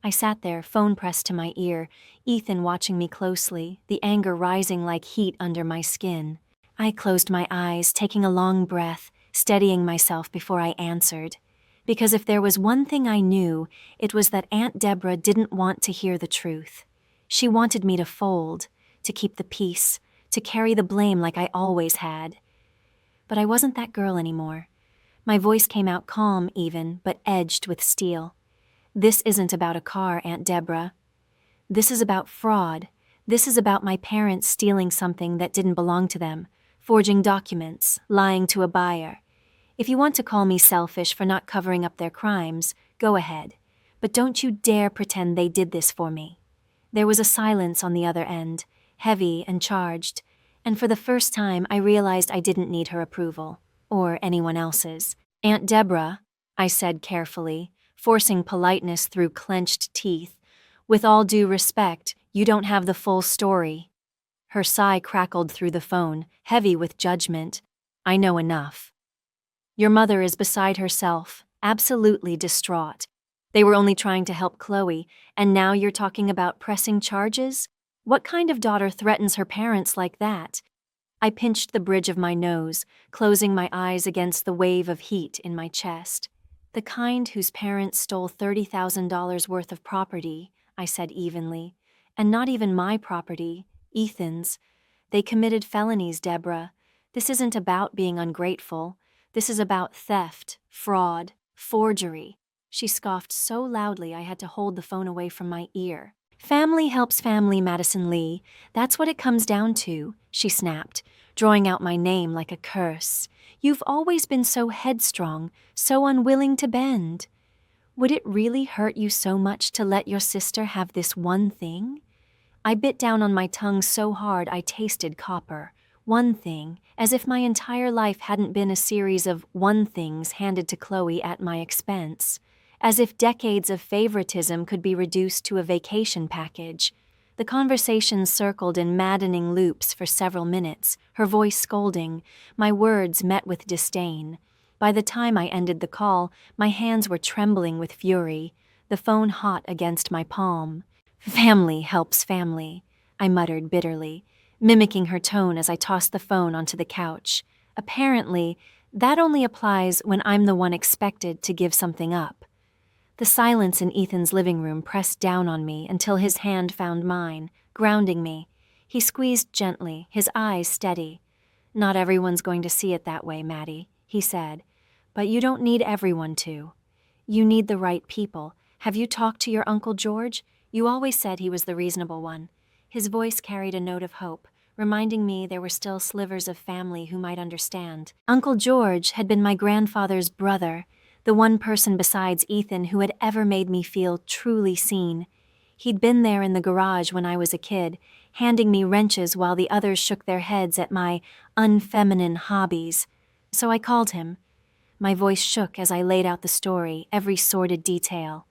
I sat there, phone pressed to my ear, Ethan watching me closely, the anger rising like heat under my skin. I closed my eyes, taking a long breath, steadying myself before I answered. Because if there was one thing I knew, it was that Aunt Deborah didn't want to hear the truth. She wanted me to fold, to keep the peace, to carry the blame like I always had. But I wasn't that girl anymore. My voice came out calm even, but edged with steel. This isn't about a car, Aunt Deborah. This is about fraud. This is about my parents stealing something that didn't belong to them, forging documents, lying to a buyer. If you want to call me selfish for not covering up their crimes, go ahead. But don't you dare pretend they did this for me. There was a silence on the other end, heavy and charged, and for the first time I realized I didn't need her approval, or anyone else's. Aunt Deborah, I said carefully, forcing politeness through clenched teeth, with all due respect, you don't have the full story. Her sigh crackled through the phone, heavy with judgment. I know enough. Your mother is beside herself, absolutely distraught. They were only trying to help Chloe, and now you're talking about pressing charges? What kind of daughter threatens her parents like that? I pinched the bridge of my nose, closing my eyes against the wave of heat in my chest. The kind whose parents stole $30,000 worth of property, I said evenly. And not even my property, Ethan's. They committed felonies, Deborah. This isn't about being ungrateful. This is about theft, fraud, forgery. She scoffed so loudly I had to hold the phone away from my ear. Family helps family, Madison Lee. That's what it comes down to, she snapped, drawing out my name like a curse. You've always been so headstrong, so unwilling to bend. Would it really hurt you so much to let your sister have this one thing? I bit down on my tongue so hard I tasted copper. One thing, as if my entire life hadn't been a series of one things handed to Chloe at my expense. As if decades of favoritism could be reduced to a vacation package. The conversation circled in maddening loops for several minutes, her voice scolding, my words met with disdain. By the time I ended the call, my hands were trembling with fury, the phone hot against my palm. Family helps family, I muttered bitterly, mimicking her tone as I tossed the phone onto the couch. Apparently, that only applies when I'm the one expected to give something up. The silence in Ethan's living room pressed down on me until his hand found mine, grounding me. He squeezed gently, his eyes steady. Not everyone's going to see it that way, Maddie, he said. But you don't need everyone to. You need the right people. Have you talked to your Uncle George? You always said he was the reasonable one. His voice carried a note of hope, reminding me there were still slivers of family who might understand. Uncle George had been my grandfather's brother, the one person besides Ethan who had ever made me feel truly seen. He'd been there in the garage when I was a kid, handing me wrenches while the others shook their heads at my unfeminine hobbies. So I called him. My voice shook as I laid out the story, every sordid detail.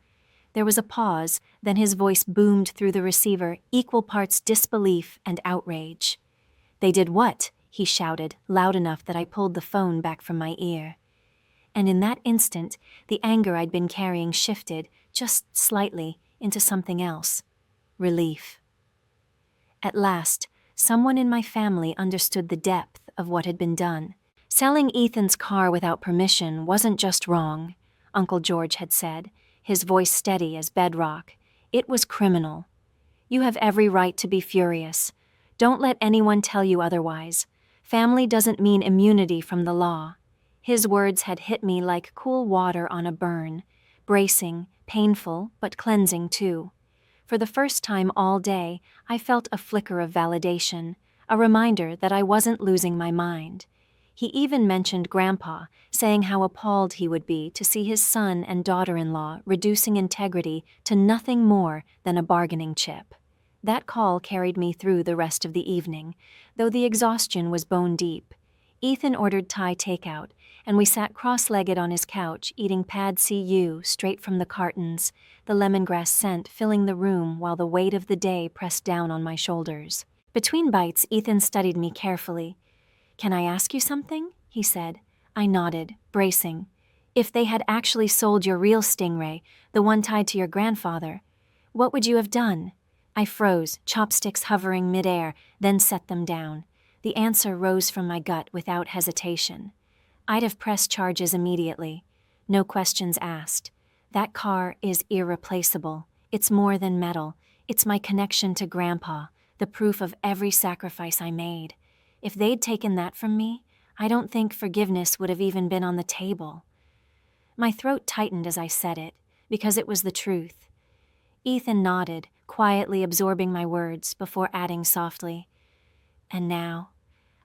There was a pause, then his voice boomed through the receiver, equal parts disbelief and outrage. They did what? He shouted, loud enough that I pulled the phone back from my ear. And in that instant, the anger I'd been carrying shifted, just slightly, into something else. Relief. At last, someone in my family understood the depth of what had been done. Selling Ethan's car without permission wasn't just wrong, Uncle George had said, his voice steady as bedrock. It was criminal. You have every right to be furious. Don't let anyone tell you otherwise. Family doesn't mean immunity from the law. His words had hit me like cool water on a burn, bracing, painful, but cleansing too. For the first time all day, I felt a flicker of validation, a reminder that I wasn't losing my mind. He even mentioned Grandpa, saying how appalled he would be to see his son and daughter-in-law reducing integrity to nothing more than a bargaining chip. That call carried me through the rest of the evening, though the exhaustion was bone-deep. Ethan ordered Thai takeout, and we sat cross-legged on his couch eating pad see-ew straight from the cartons, the lemongrass scent filling the room while the weight of the day pressed down on my shoulders. Between bites, Ethan studied me carefully. "Can I ask you something?" he said. I nodded, bracing. "If they had actually sold your real Stingray, the one tied to your grandfather, what would you have done?" I froze, chopsticks hovering midair, then set them down. The answer rose from my gut without hesitation. I'd have pressed charges immediately. No questions asked. That car is irreplaceable. It's more than metal. It's my connection to Grandpa, the proof of every sacrifice I made. If they'd taken that from me, I don't think forgiveness would have even been on the table. My throat tightened as I said it, because it was the truth. Ethan nodded, quietly absorbing my words before adding softly, "And now?"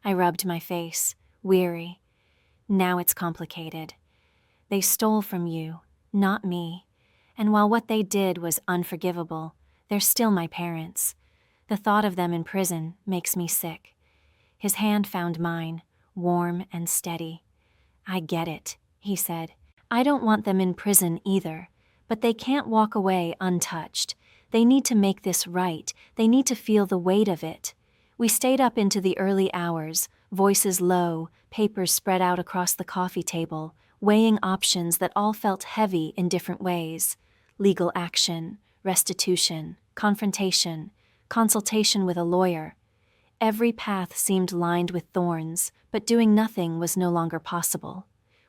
I rubbed my face, weary. "Now it's complicated. They stole from you, not me. And while what they did was unforgivable, they're still my parents. The thought of them in prison makes me sick." His hand found mine, warm and steady. "I get it," he said. "I don't want them in prison either, but they can't walk away untouched. They need to make this right. They need to feel the weight of it." We stayed up into the early hours, voices low, papers spread out across the coffee table, weighing options that all felt heavy in different ways. Legal action, restitution, confrontation, consultation with a lawyer. Every path seemed lined with thorns, but doing nothing was no longer possible.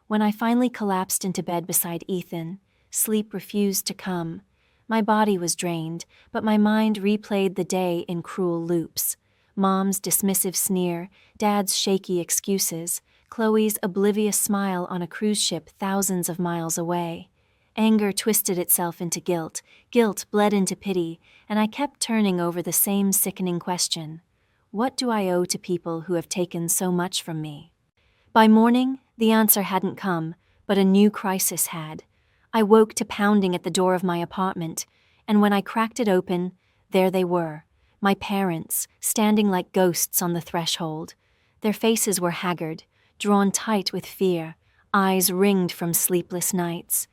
When I finally collapsed into bed beside Ethan, sleep refused to come. My body was drained, but my mind replayed the day in cruel loops. Mom's dismissive sneer, Dad's shaky excuses, Chloe's oblivious smile on a cruise ship thousands of miles away. Anger twisted itself into guilt, guilt bled into pity, and I kept turning over the same sickening question. What do I owe to people who have taken so much from me? By morning, the answer hadn't come, but a new crisis had. I woke to pounding at the door of my apartment, and when I cracked it open, there they were, my parents, standing like ghosts on the threshold. Their faces were haggard, drawn tight with fear, eyes ringed from sleepless nights.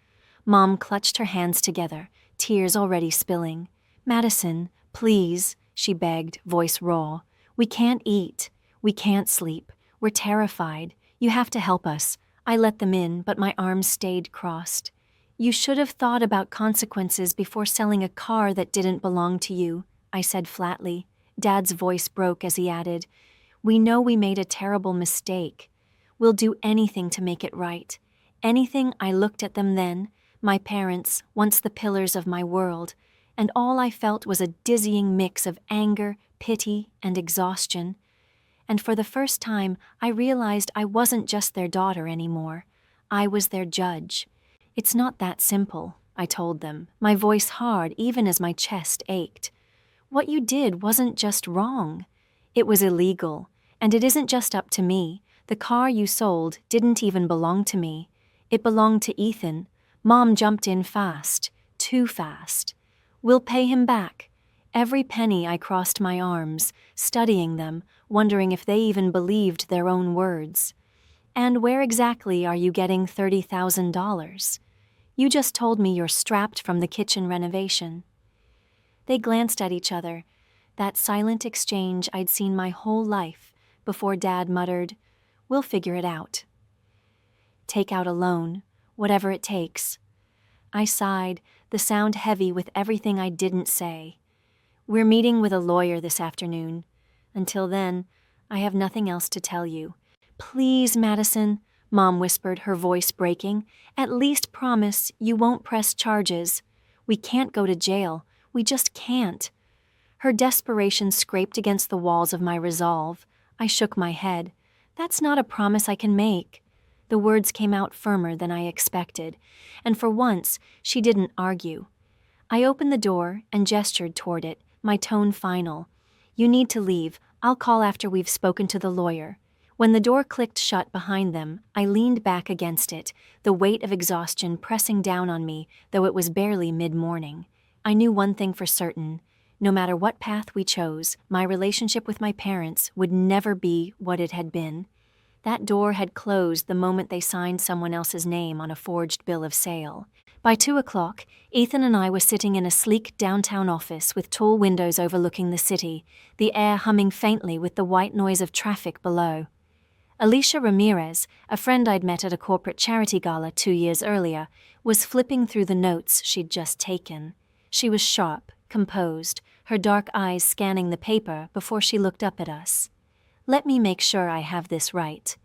Mom clutched her hands together, tears already spilling. "Madison, please," she begged, voice raw. "We can't eat. We can't sleep. We're terrified. You have to help us." I let them in, but my arms stayed crossed. "You should have thought about consequences before selling a car that didn't belong to you," I said flatly. Dad's voice broke as he added, "We know we made a terrible mistake. We'll do anything to make it right. Anything." I looked at them then, my parents, once the pillars of my world, and all I felt was a dizzying mix of anger, pity, and exhaustion. And for the first time, I realized I wasn't just their daughter anymore. I was their judge. "It's not that simple," I told them, my voice hard even as my chest ached. "What you did wasn't just wrong. It was illegal, and it isn't just up to me. The car you sold didn't even belong to me. It belonged to Ethan. Mom jumped in fast, too fast. We'll pay him back." Every penny I crossed my arms, studying them, wondering if they even believed their own words. "And where exactly are you getting $30,000? You just told me you're strapped from the kitchen renovation." They glanced at each other, that silent exchange I'd seen my whole life, before Dad muttered, "We'll figure it out. Take out a loan, whatever it takes." I sighed, the sound heavy with everything I didn't say. "We're meeting with a lawyer this afternoon. Until then, I have nothing else to tell you." "Please, Madison," Mom whispered, her voice breaking. "At least promise you won't press charges. We can't go to jail. We just can't." Her desperation scraped against the walls of my resolve. I shook my head. "That's not a promise I can make." The words came out firmer than I expected, and for once, she didn't argue. I opened the door and gestured toward it, my tone final. "You need to leave. I'll call after we've spoken to the lawyer." When the door clicked shut behind them, I leaned back against it, the weight of exhaustion pressing down on me, though it was barely mid-morning. I knew one thing for certain. No matter what path we chose, my relationship with my parents would never be what it had been. That door had closed the moment they signed someone else's name on a forged bill of sale. By 2:00, Ethan and I were sitting in a sleek downtown office with tall windows overlooking the city, the air humming faintly with the white noise of traffic below. Alicia Ramirez, a friend I'd met at a corporate charity gala 2 years earlier, was flipping through the notes she'd just taken. She was sharp, composed, her dark eyes scanning the paper before she looked up at us. "Let me make sure I have this right.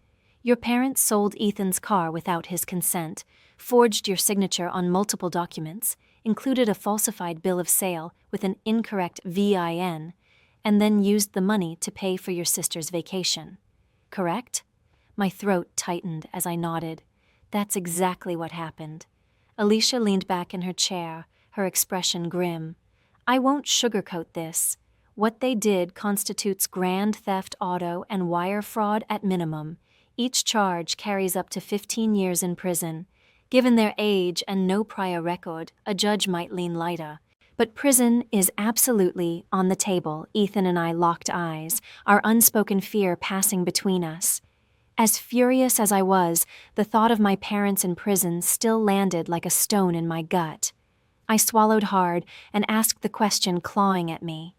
Your parents sold Ethan's car without his consent, forged your signature on multiple documents, included a falsified bill of sale with an incorrect VIN, and then used the money to pay for your sister's vacation. Correct? My throat tightened as I nodded. That's exactly what happened. Alicia leaned back in her chair, her expression grim. I won't sugarcoat this. What they did constitutes grand theft auto and wire fraud at minimum. Each charge carries up to 15 years in prison. Given their age and no prior record, a judge might lean lighter. But prison is absolutely on the table. Ethan and I locked eyes, our unspoken fear passing between us. As furious as I was, the thought of my parents in prison still landed like a stone in my gut. I swallowed hard and asked the question clawing at me.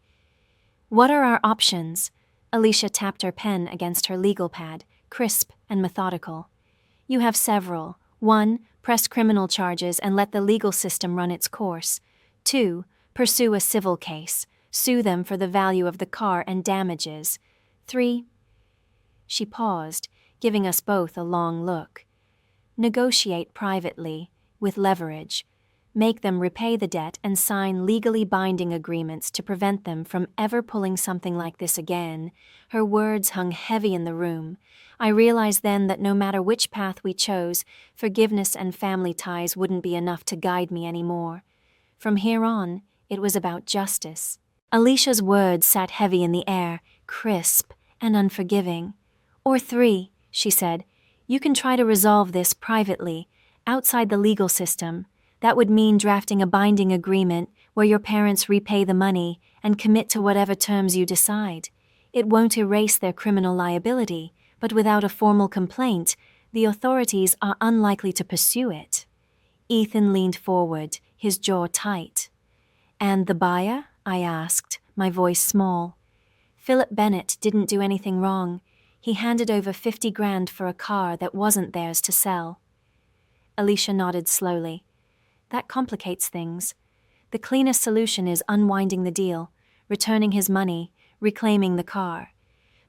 What are our options? Alicia tapped her pen against her legal pad, crisp and methodical. You have several. 1. Press criminal charges and let the legal system run its course. 2. Pursue a civil case. Sue them for the value of the car and damages. 3. She paused, giving us both a long look. Negotiate privately, with leverage. Make them repay the debt and sign legally binding agreements to prevent them from ever pulling something like this again. Her words hung heavy in the room. I realized then that no matter which path we chose, forgiveness and family ties wouldn't be enough to guide me anymore. From here on, it was about justice. Alicia's words sat heavy in the air, crisp and unforgiving. Or 3, she said, you can try to resolve this privately, outside the legal system. That would mean drafting a binding agreement where your parents repay the money and commit to whatever terms you decide. It won't erase their criminal liability, but without a formal complaint, the authorities are unlikely to pursue it. Ethan leaned forward, his jaw tight. And the buyer? I asked, my voice small. Philip Bennett didn't do anything wrong. He handed over 50 grand for a car that wasn't theirs to sell. Alicia nodded slowly. That complicates things. The cleanest solution is unwinding the deal, returning his money, reclaiming the car.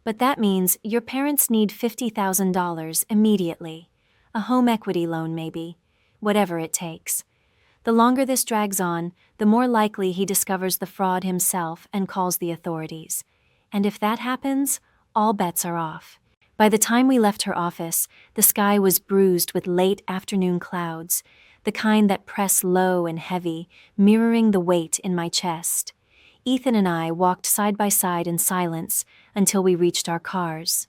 But that means your parents need $50,000 immediately. A home equity loan maybe. Whatever it takes. The longer this drags on, the more likely he discovers the fraud himself and calls the authorities. And if that happens, all bets are off. By the time we left her office, the sky was bruised with late afternoon clouds, the kind that press low and heavy, mirroring the weight in my chest. Ethan and I walked side by side in silence until we reached our cars.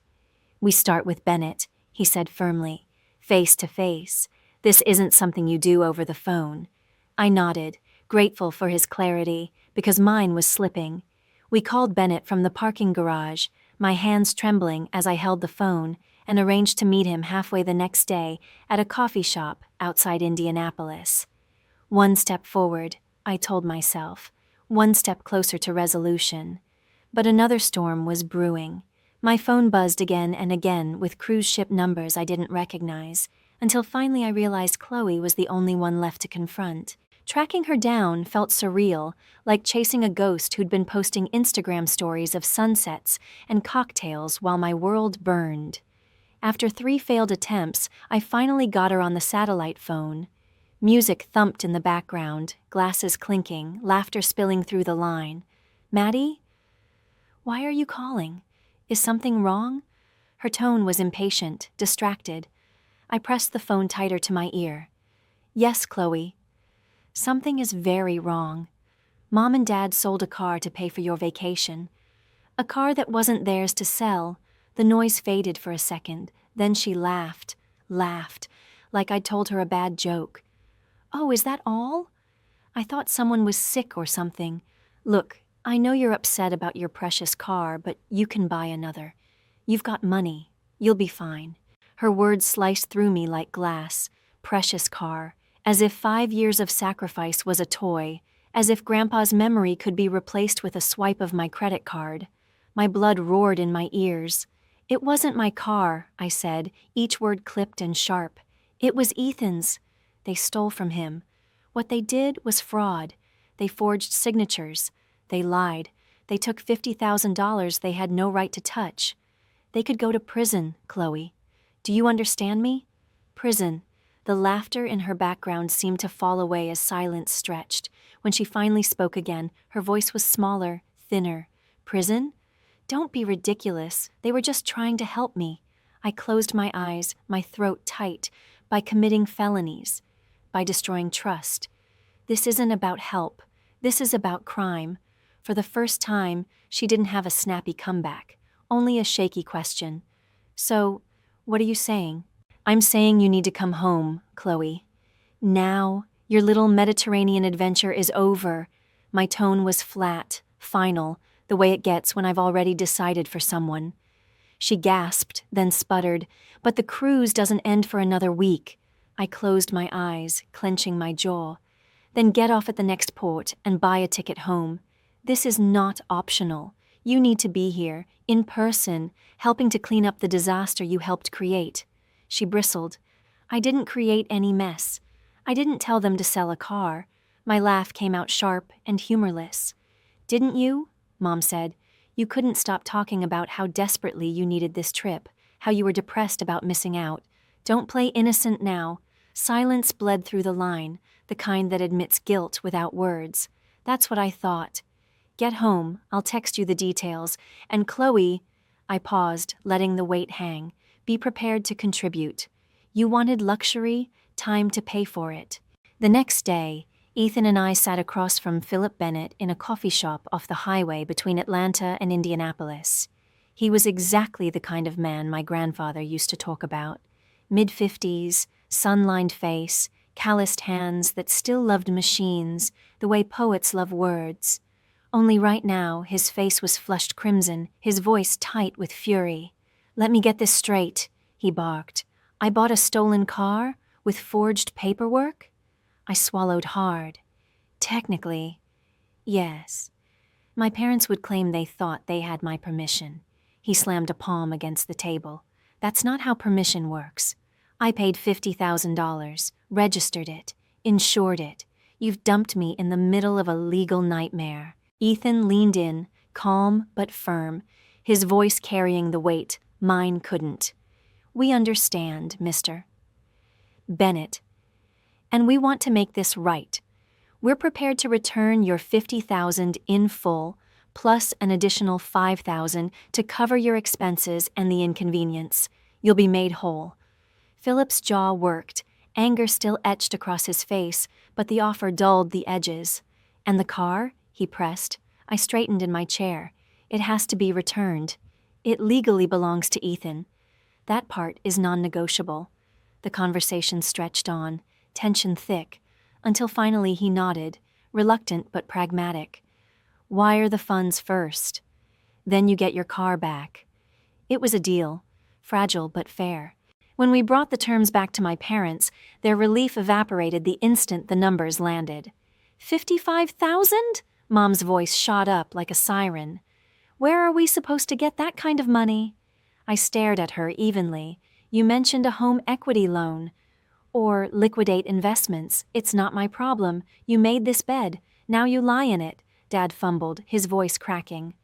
We start with Bennett, he said firmly, face to face. This isn't something you do over the phone. I nodded, grateful for his clarity, because mine was slipping. We called Bennett from the parking garage, my hands trembling as I held the phone, and arranged to meet him halfway the next day at a coffee shop outside Indianapolis. One step forward, I told myself, one step closer to resolution. But another storm was brewing. My phone buzzed again and again with cruise ship numbers I didn't recognize, until finally I realized Chloe was the only one left to confront. Tracking her down felt surreal, like chasing a ghost who'd been posting Instagram stories of sunsets and cocktails while my world burned. After 3 failed attempts, I finally got her on the satellite phone. Music thumped in the background, glasses clinking, laughter spilling through the line. Maddie? Why are you calling? Is something wrong? Her tone was impatient, distracted. I pressed the phone tighter to my ear. Yes, Chloe. Something is very wrong. Mom and Dad sold a car to pay for your vacation. A car that wasn't theirs to sell. The noise faded for a second, then she laughed, like I'd told her a bad joke. Oh, is that all? I thought someone was sick or something. Look, I know you're upset about your precious car, but you can buy another. You've got money. You'll be fine. Her words sliced through me like glass. Precious car. As if 5 years of sacrifice was a toy, as if Grandpa's memory could be replaced with a swipe of my credit card. My blood roared in my ears. It wasn't my car, I said, each word clipped and sharp. It was Ethan's. They stole from him. What they did was fraud. They forged signatures. They lied. They took $50,000 they had no right to touch. They could go to prison, Chloe. Do you understand me? Prison. The laughter in her background seemed to fall away as silence stretched. When she finally spoke again, her voice was smaller, thinner. Prison? Don't be ridiculous. They were just trying to help me. I closed my eyes, my throat tight, by committing felonies, by destroying trust. This isn't about help. This is about crime. For the first time, she didn't have a snappy comeback, only a shaky question. So, what are you saying? I'm saying you need to come home, Chloe. Now, your little Mediterranean adventure is over. My tone was flat, final, the way it gets when I've already decided for someone. She gasped, then sputtered, but the cruise doesn't end for another week. I closed my eyes, clenching my jaw. Then get off at the next port and buy a ticket home. This is not optional. You need to be here, in person, helping to clean up the disaster you helped create. She bristled. I didn't create any mess. I didn't tell them to sell a car. My laugh came out sharp and humorless. Didn't you? Mom said. You couldn't stop talking about how desperately you needed this trip, how you were depressed about missing out. Don't play innocent now. Silence bled through the line, the kind that admits guilt without words. That's what I thought. Get home, I'll text you the details. And Chloe, I paused, letting the weight hang. Be prepared to contribute. You wanted luxury, time to pay for it. The next day, Ethan and I sat across from Philip Bennett in a coffee shop off the highway between Atlanta and Indianapolis. He was exactly the kind of man my grandfather used to talk about. Mid-50s, sun-lined face, calloused hands that still loved machines, the way poets love words. Only right now, his face was flushed crimson, his voice tight with fury. Let me get this straight, he barked. I bought a stolen car with forged paperwork? I swallowed hard. Technically, yes. My parents would claim they thought they had my permission. He slammed a palm against the table. That's not how permission works. I paid $50,000, registered it, insured it. You've dumped me in the middle of a legal nightmare. Ethan leaned in, calm but firm, his voice carrying the weight. Mine couldn't. We understand, mister. Bennett. And we want to make this right. We're prepared to return your $50,000 in full, plus an additional $5,000 to cover your expenses and the inconvenience. You'll be made whole. Philip's jaw worked, anger still etched across his face, but the offer dulled the edges. And the car? He pressed. I straightened in my chair. It has to be returned. It legally belongs to Ethan. That part is non-negotiable. The conversation stretched on, tension thick, until finally he nodded, reluctant but pragmatic. Wire the funds first. Then you get your car back. It was a deal, fragile but fair. When we brought the terms back to my parents, their relief evaporated the instant the numbers landed. $55,000? Mom's voice shot up like a siren. Where are we supposed to get that kind of money? I stared at her evenly. You mentioned a home equity loan. Or liquidate investments. It's not my problem. You made this bed. Now you lie in it, Dad fumbled, his voice cracking.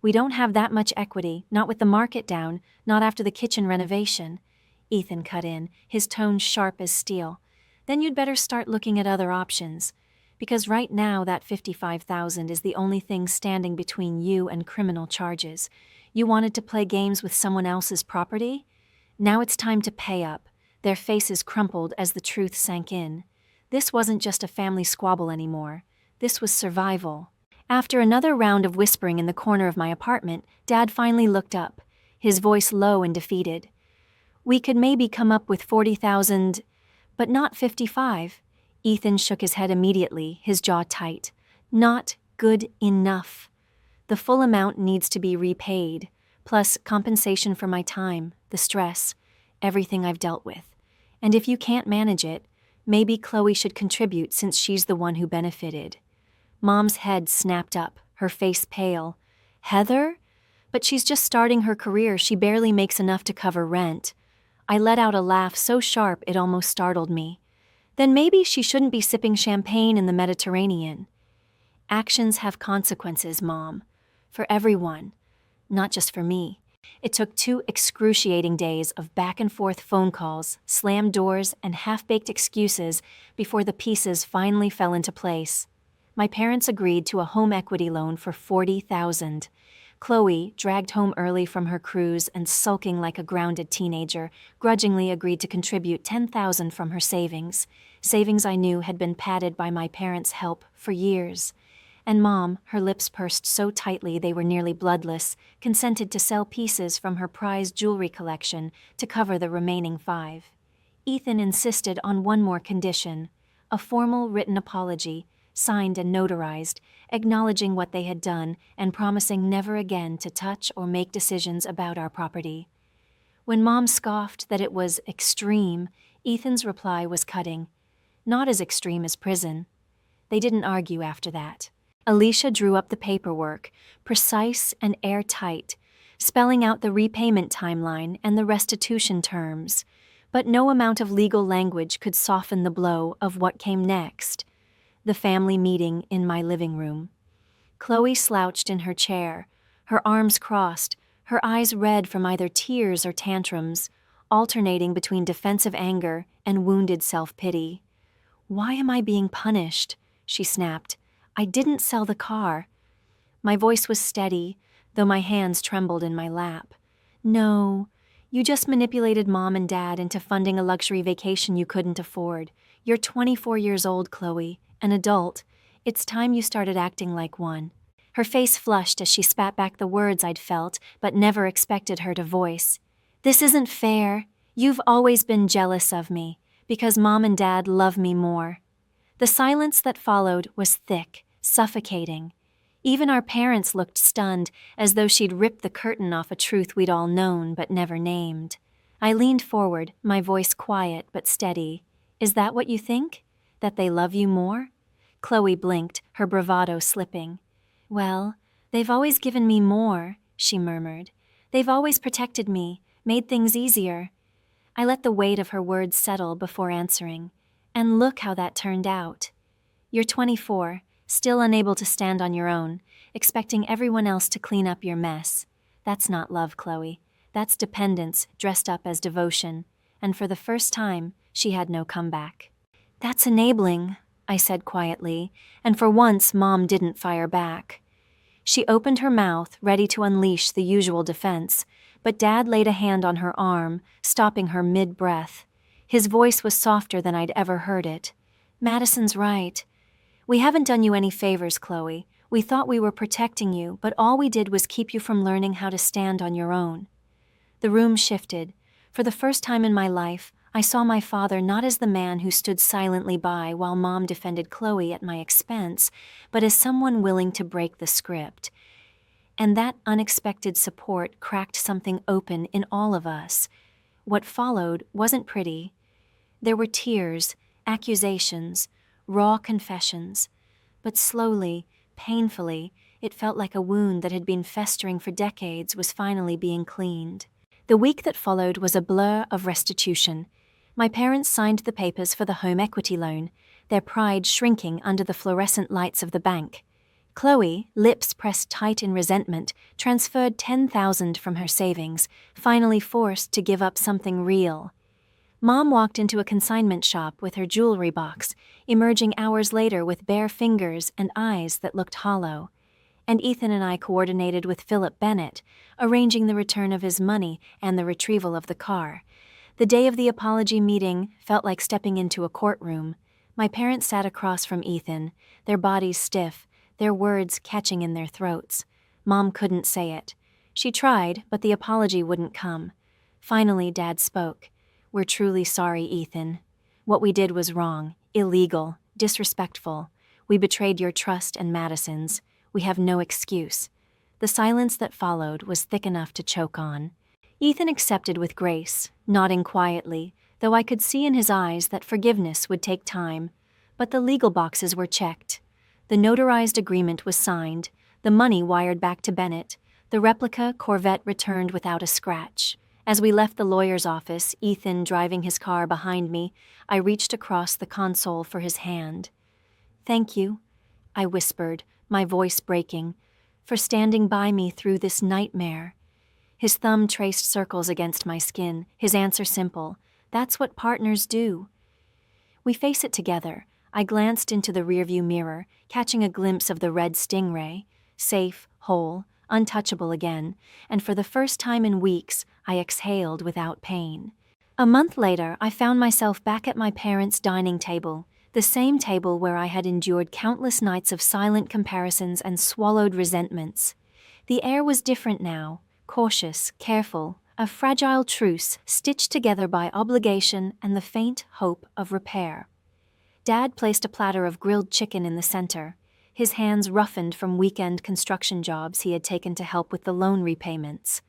We don't have that much equity, not with the market down, not after the kitchen renovation. Ethan cut in, his tone sharp as steel. Then you'd better start looking at other options. Because right now that $55,000 is the only thing standing between you and criminal charges. You wanted to play games with someone else's property? Now it's time to pay up. Their faces crumpled as the truth sank in. This wasn't just a family squabble anymore. This was survival. After another round of whispering in the corner of my apartment, Dad finally looked up, his voice low and defeated. We could maybe come up with $40,000, but not $55,000. Ethan shook his head immediately, his jaw tight. Not good enough. The full amount needs to be repaid, plus compensation for my time, the stress, everything I've dealt with. And if you can't manage it, maybe Chloe should contribute since she's the one who benefited. Mom's head snapped up, her face pale. Heather? But she's just starting her career. She barely makes enough to cover rent. I let out a laugh so sharp it almost startled me. Then maybe she shouldn't be sipping champagne in the Mediterranean. Actions have consequences, Mom. For everyone. Not just for me. It took 2 excruciating days of back-and-forth phone calls, slammed doors, and half-baked excuses before the pieces finally fell into place. My parents agreed to a home equity loan for $40,000. Chloe, dragged home early from her cruise and sulking like a grounded teenager, grudgingly agreed to contribute $10,000 from her savings I knew had been padded by my parents' help for years. And Mom, her lips pursed so tightly they were nearly bloodless, consented to sell pieces from her prized jewelry collection to cover the remaining $5. Ethan insisted on one more condition: a formal written apology, signed and notarized, acknowledging what they had done and promising never again to touch or make decisions about our property. When Mom scoffed that it was extreme, Ethan's reply was cutting. Not as extreme as prison. They didn't argue after that. Alicia drew up the paperwork, precise and airtight, spelling out the repayment timeline and the restitution terms. But no amount of legal language could soften the blow of what came next. The family meeting in my living room. Chloe slouched in her chair, her arms crossed, her eyes red from either tears or tantrums, alternating between defensive anger and wounded self-pity. "Why am I being punished?" she snapped. "I didn't sell the car." My voice was steady, though my hands trembled in my lap. "No, you just manipulated Mom and Dad into funding a luxury vacation you couldn't afford. You're 24 years old, Chloe, an adult. It's time you started acting like one." Her face flushed as she spat back the words I'd felt but never expected her to voice. "This isn't fair. You've always been jealous of me, because Mom and Dad love me more." The silence that followed was thick, suffocating. Even our parents looked stunned, as though she'd ripped the curtain off a truth we'd all known but never named. I leaned forward, my voice quiet but steady. "Is that what you think? That they love you more?" Chloe blinked, her bravado slipping. "Well, they've always given me more," she murmured. "They've always protected me, made things easier." I let the weight of her words settle before answering. "And look how that turned out. You're 24, still unable to stand on your own, expecting everyone else to clean up your mess. That's not love, Chloe. That's dependence dressed up as devotion." And for the first time, she had no comeback. "That's enabling," I said quietly, and for once Mom didn't fire back. She opened her mouth, ready to unleash the usual defense, but Dad laid a hand on her arm, stopping her mid-breath. His voice was softer than I'd ever heard it. "Madison's right. We haven't done you any favors, Chloe. We thought we were protecting you, but all we did was keep you from learning how to stand on your own." The room shifted. For the first time in my life, I saw my father not as the man who stood silently by while Mom defended Chloe at my expense, but as someone willing to break the script. And that unexpected support cracked something open in all of us. What followed wasn't pretty. There were tears, accusations, raw confessions. But slowly, painfully, it felt like a wound that had been festering for decades was finally being cleaned. The week that followed was a blur of restitution. My parents signed the papers for the home equity loan, their pride shrinking under the fluorescent lights of the bank. Chloe, lips pressed tight in resentment, transferred $10,000 from her savings, finally forced to give up something real. Mom walked into a consignment shop with her jewelry box, emerging hours later with bare fingers and eyes that looked hollow. And Ethan and I coordinated with Philip Bennett, arranging the return of his money and the retrieval of the car. The day of the apology meeting felt like stepping into a courtroom. My parents sat across from Ethan, their bodies stiff, their words catching in their throats. Mom couldn't say it. She tried, but the apology wouldn't come. Finally, Dad spoke. "We're truly sorry, Ethan. What we did was wrong, illegal, disrespectful. We betrayed your trust and Madison's. We have no excuse." The silence that followed was thick enough to choke on. Ethan accepted with grace, nodding quietly, though I could see in his eyes that forgiveness would take time. But the legal boxes were checked. The notarized agreement was signed, the money wired back to Bennett, the replica Corvette returned without a scratch. As we left the lawyer's office, Ethan driving his car behind me, I reached across the console for his hand. "Thank you," I whispered, my voice breaking, "for standing by me through this nightmare." His thumb traced circles against my skin, his answer simple: "That's what partners do." We face it together. I glanced into the rearview mirror, catching a glimpse of the red Stingray, safe, whole, untouchable again, and for the first time in weeks, I exhaled without pain. A month later, I found myself back at my parents' dining table, the same table where I had endured countless nights of silent comparisons and swallowed resentments. The air was different now, cautious, careful, a fragile truce stitched together by obligation and the faint hope of repair. Dad placed a platter of grilled chicken in the center, his hands roughened from weekend construction jobs he had taken to help with the loan repayments.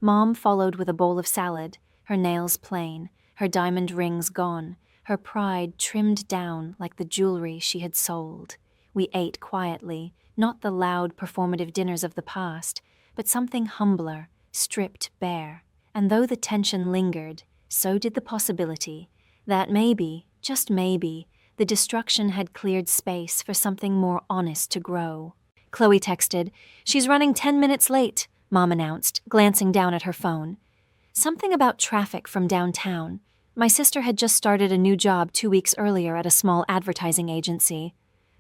Mom followed with a bowl of salad, her nails plain, her diamond rings gone, her pride trimmed down like the jewelry she had sold. We ate quietly, not the loud, performative dinners of the past, but something humbler, stripped bare. And though the tension lingered, so did the possibility that maybe, just maybe, the destruction had cleared space for something more honest to grow. Chloe texted, "She's running 10 minutes late," Mom announced, glancing down at her phone. Something about traffic from downtown. My sister had just started a new job 2 weeks earlier at a small advertising agency.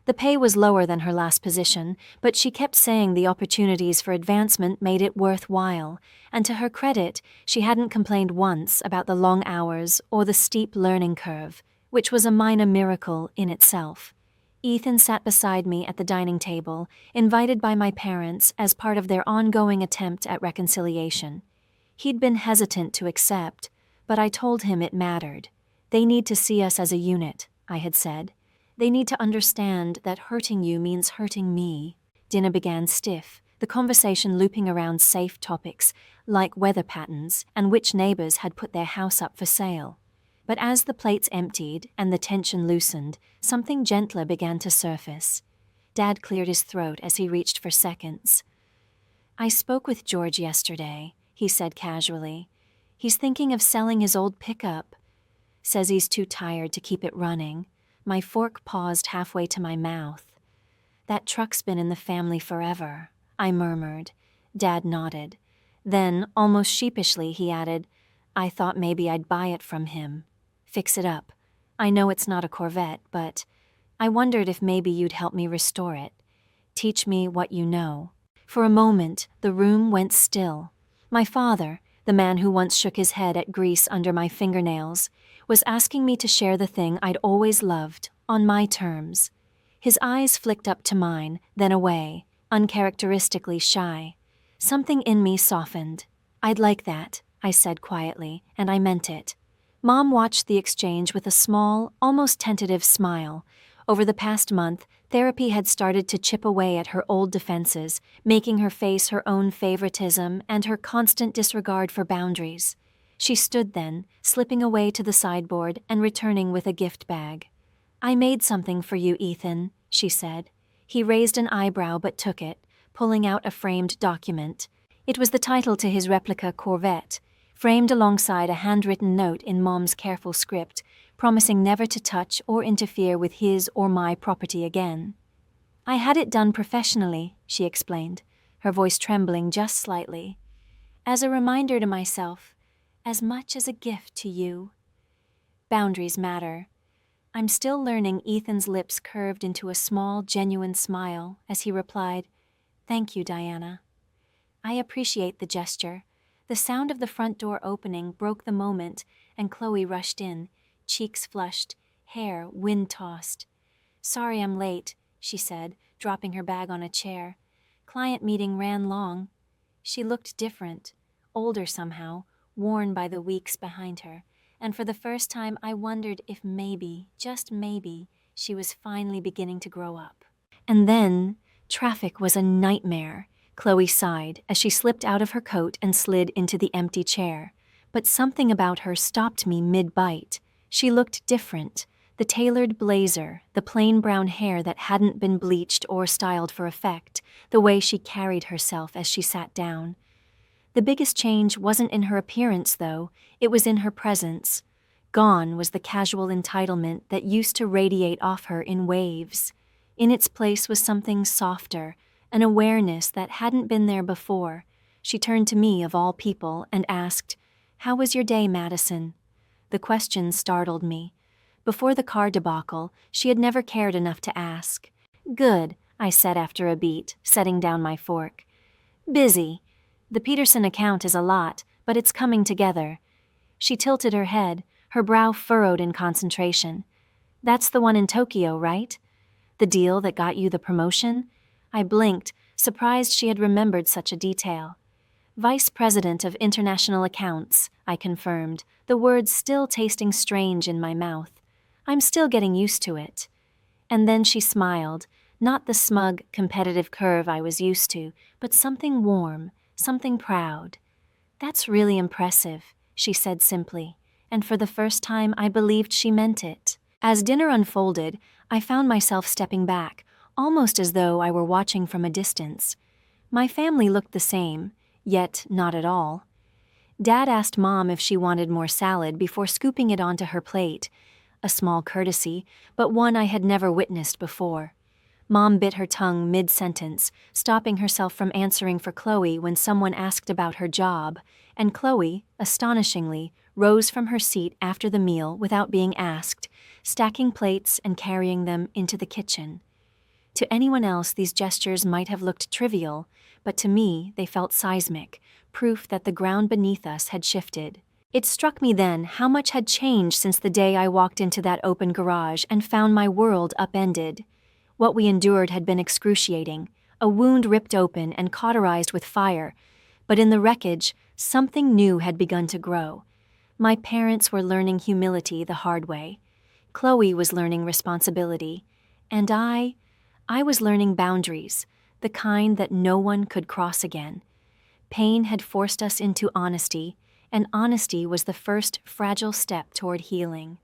The pay was lower than her last position, but she kept saying the opportunities for advancement made it worthwhile, and to her credit, she hadn't complained once about the long hours or the steep learning curve, which was a minor miracle in itself. Ethan sat beside me at the dining table, invited by my parents as part of their ongoing attempt at reconciliation. He'd been hesitant to accept, but I told him it mattered. They need to see us as a unit, I had said. They need to understand that hurting you means hurting me. Dinner began stiff, the conversation looping around safe topics, like weather patterns and which neighbors had put their house up for sale. But as the plates emptied and the tension loosened, something gentler began to surface. Dad cleared his throat as he reached for seconds. "I spoke with George yesterday," he said casually. "He's thinking of selling his old pickup. Says he's too tired to keep it running." My fork paused halfway to my mouth. "That truck's been in the family forever," I murmured. Dad nodded. Then, almost sheepishly, he added, "I thought maybe I'd buy it from him. Fix it up. I know it's not a Corvette, but I wondered if maybe you'd help me restore it. Teach me what you know." For a moment, the room went still. My father, the man who once shook his head at grease under my fingernails, was asking me to share the thing I'd always loved, on my terms. His eyes flicked up to mine, then away, uncharacteristically shy. Something in me softened. "I'd like that," I said quietly, and I meant it. Mom watched the exchange with a small, almost tentative smile. Over the past month, therapy had started to chip away at her old defenses, making her face her own favoritism and her constant disregard for boundaries. She stood then, slipping away to the sideboard and returning with a gift bag. "I made something for you, Ethan," she said. He raised an eyebrow but took it, pulling out a framed document. It was the title to his replica Corvette, framed alongside a handwritten note in Mom's careful script, promising never to touch or interfere with his or my property again. "I had it done professionally," she explained, her voice trembling just slightly. "As a reminder to myself, as much as a gift to you. Boundaries matter." I'm still learning. Ethan's lips curved into a small, genuine smile as he replied, "Thank you, Diana." I appreciate the gesture. The sound of the front door opening broke the moment, and Chloe rushed in, cheeks flushed, hair wind-tossed. "Sorry I'm late," she said, dropping her bag on a chair. "Client meeting ran long." She looked different, older somehow, worn by the weeks behind her, and for the first time I wondered if maybe, just maybe, she was finally beginning to grow up. And then, traffic was a nightmare. Chloe sighed as she slipped out of her coat and slid into the empty chair. But something about her stopped me mid-bite. She looked different. The tailored blazer, the plain brown hair that hadn't been bleached or styled for effect, the way she carried herself as she sat down. The biggest change wasn't in her appearance, though. It was in her presence. Gone was the casual entitlement that used to radiate off her in waves. In its place was something softer, an awareness that hadn't been there before. She turned to me, of all people, and asked, "How was your day, Madison?" The question startled me. Before the car debacle, she had never cared enough to ask. "Good," I said after a beat, setting down my fork. Busy. The Peterson account is a lot, but it's coming together. She tilted her head, her brow furrowed in concentration. That's the one in Tokyo, right? The deal that got you the promotion? I blinked, surprised she had remembered such a detail. Vice President of International Accounts, I confirmed, the words still tasting strange in my mouth. I'm still getting used to it. And then she smiled, not the smug, competitive curve I was used to, but something warm, something proud. That's really impressive, she said simply, and for the first time I believed she meant it. As dinner unfolded, I found myself stepping back, almost as though I were watching from a distance. My family looked the same, yet not at all. Dad asked Mom if she wanted more salad before scooping it onto her plate, a small courtesy, but one I had never witnessed before. Mom bit her tongue mid-sentence, stopping herself from answering for Chloe when someone asked about her job, and Chloe, astonishingly, rose from her seat after the meal without being asked, stacking plates and carrying them into the kitchen. To anyone else, these gestures might have looked trivial, but to me, they felt seismic, proof that the ground beneath us had shifted. It struck me then how much had changed since the day I walked into that open garage and found my world upended. What we endured had been excruciating, a wound ripped open and cauterized with fire, but in the wreckage, something new had begun to grow. My parents were learning humility the hard way. Chloe was learning responsibility, and I was learning boundaries, the kind that no one could cross again. Pain had forced us into honesty, and honesty was the first fragile step toward healing.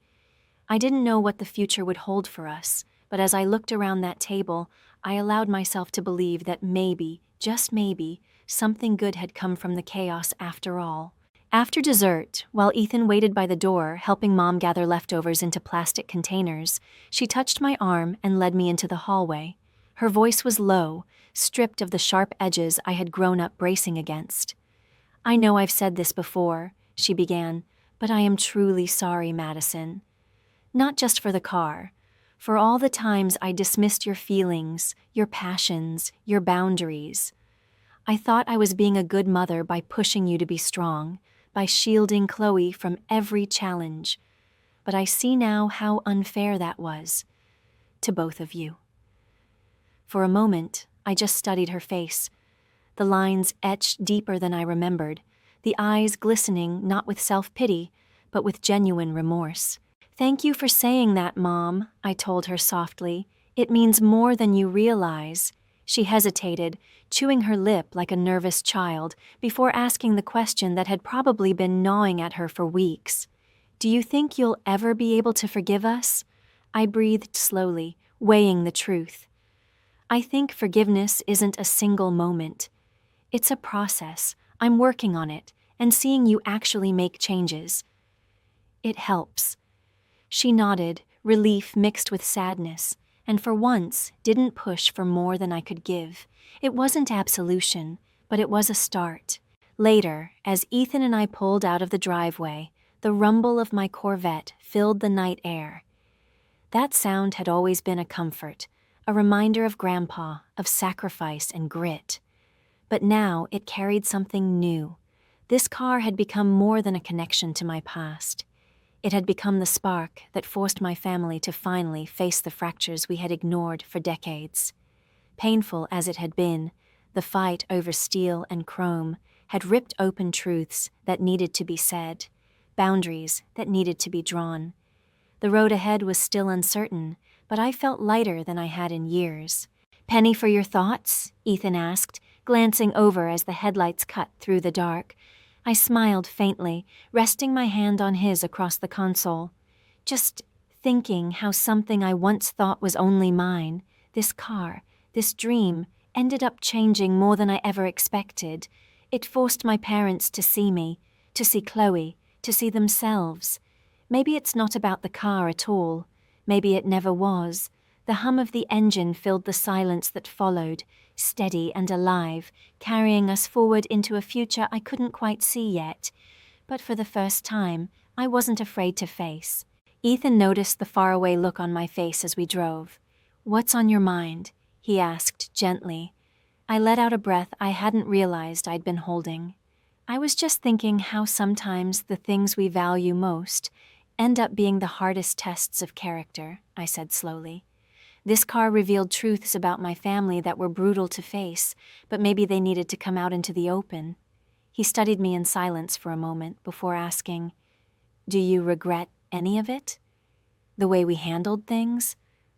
I didn't know what the future would hold for us, but as I looked around that table, I allowed myself to believe that maybe, just maybe, something good had come from the chaos after all. After dessert, while Ethan waited by the door, helping Mom gather leftovers into plastic containers, she touched my arm and led me into the hallway. Her voice was low, stripped of the sharp edges I had grown up bracing against. "I know I've said this before," she began, "but I am truly sorry, Madison. Not just for the car. For all the times I dismissed your feelings, your passions, your boundaries. I thought I was being a good mother by pushing you to be strong, by shielding Chloe from every challenge. But I see now how unfair that was. To both of you." For a moment, I just studied her face. The lines etched deeper than I remembered, the eyes glistening not with self-pity, but with genuine remorse. "Thank you for saying that, Mom," I told her softly. "It means more than you realize." She hesitated, chewing her lip like a nervous child, before asking the question that had probably been gnawing at her for weeks. "Do you think you'll ever be able to forgive us?" I breathed slowly, weighing the truth. "I think forgiveness isn't a single moment. It's a process. I'm working on it, and seeing you actually make changes. It helps." She nodded, relief mixed with sadness, and for once didn't push for more than I could give. It wasn't absolution, but it was a start. Later, as Ethan and I pulled out of the driveway, the rumble of my Corvette filled the night air. That sound had always been a comfort, a reminder of Grandpa, of sacrifice and grit. But now it carried something new. This car had become more than a connection to my past. It had become the spark that forced my family to finally face the fractures we had ignored for decades. Painful as it had been, the fight over steel and chrome had ripped open truths that needed to be said, boundaries that needed to be drawn. The road ahead was still uncertain, but I felt lighter than I had in years. "Penny for your thoughts?" Ethan asked, glancing over as the headlights cut through the dark. I smiled faintly, resting my hand on his across the console. "Just thinking how something I once thought was only mine, this car, this dream, ended up changing more than I ever expected. It forced my parents to see me, to see Chloe, to see themselves. Maybe it's not about the car at all. Maybe it never was. The hum of the engine filled the silence that followed, steady and alive, carrying us forward into a future I couldn't quite see yet. But for the first time, I wasn't afraid to face." Ethan noticed the faraway look on my face as we drove. "What's on your mind?" he asked gently. I let out a breath I hadn't realized I'd been holding. I was just thinking how sometimes the things we value most end up being the hardest tests of character, I said slowly. This car revealed truths about my family that were brutal to face, but maybe they needed to come out into the open. He studied me in silence for a moment before asking, "Do you regret any of it? The way we handled things?"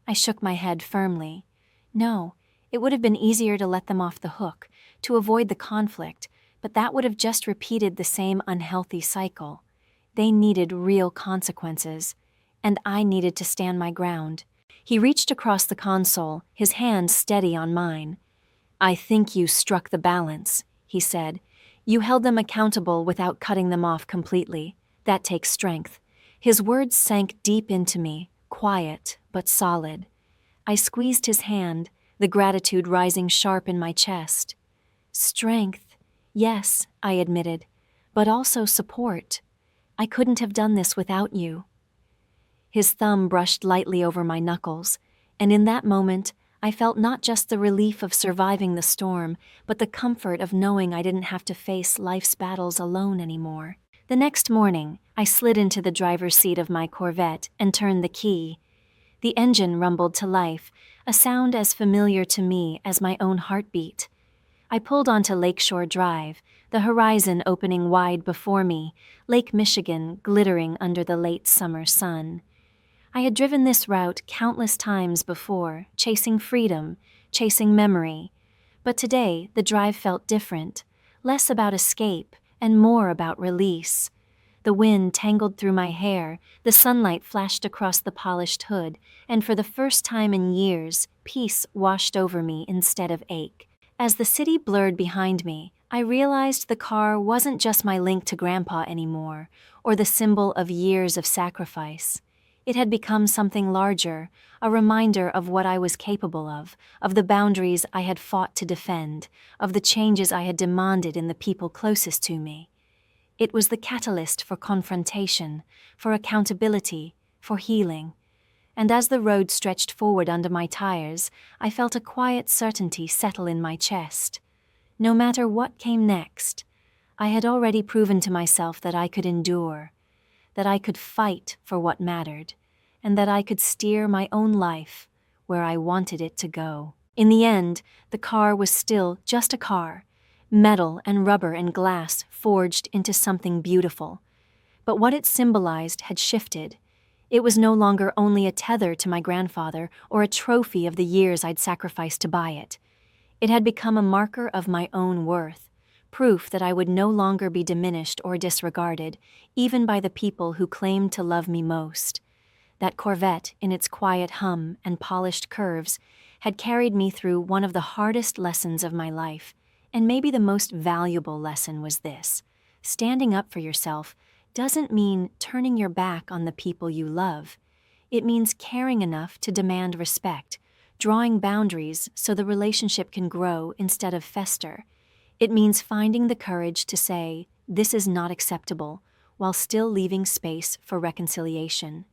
I shook my head firmly. No, it would have been easier to let them off the hook, to avoid the conflict, but that would have just repeated the same unhealthy cycle. They needed real consequences, and I needed to stand my ground. He reached across the console, his hand steady on mine. "I think you struck the balance," he said. "You held them accountable without cutting them off completely. That takes strength." His words sank deep into me, quiet but solid. I squeezed his hand, the gratitude rising sharp in my chest. "Strength, yes," I admitted, "but also support. I couldn't have done this without you." His thumb brushed lightly over my knuckles, and in that moment, I felt not just the relief of surviving the storm, but the comfort of knowing I didn't have to face life's battles alone anymore. The next morning, I slid into the driver's seat of my Corvette and turned the key. The engine rumbled to life, a sound as familiar to me as my own heartbeat. I pulled onto Lakeshore Drive, the horizon opening wide before me, Lake Michigan glittering under the late summer sun. I had driven this route countless times before, chasing freedom, chasing memory. But today, the drive felt different, less about escape and more about release. The wind tangled through my hair, the sunlight flashed across the polished hood, and for the first time in years, peace washed over me instead of ache. As the city blurred behind me, I realized the car wasn't just my link to Grandpa anymore, or the symbol of years of sacrifice. It had become something larger, a reminder of what I was capable of the boundaries I had fought to defend, of the changes I had demanded in the people closest to me. It was the catalyst for confrontation, for accountability, for healing. And as the road stretched forward under my tires, I felt a quiet certainty settle in my chest. No matter what came next, I had already proven to myself that I could endure, that I could fight for what mattered, and that I could steer my own life where I wanted it to go. In the end, the car was still just a car, metal and rubber and glass forged into something beautiful. But what it symbolized had shifted. It was no longer only a tether to my grandfather or a trophy of the years I'd sacrificed to buy it. It had become a marker of my own worth, proof that I would no longer be diminished or disregarded, even by the people who claimed to love me most. That Corvette, in its quiet hum and polished curves, had carried me through one of the hardest lessons of my life, and maybe the most valuable lesson was this: standing up for yourself doesn't mean turning your back on the people you love. It means caring enough to demand respect, drawing boundaries so the relationship can grow instead of fester. It means finding the courage to say, "This is not acceptable," while still leaving space for reconciliation.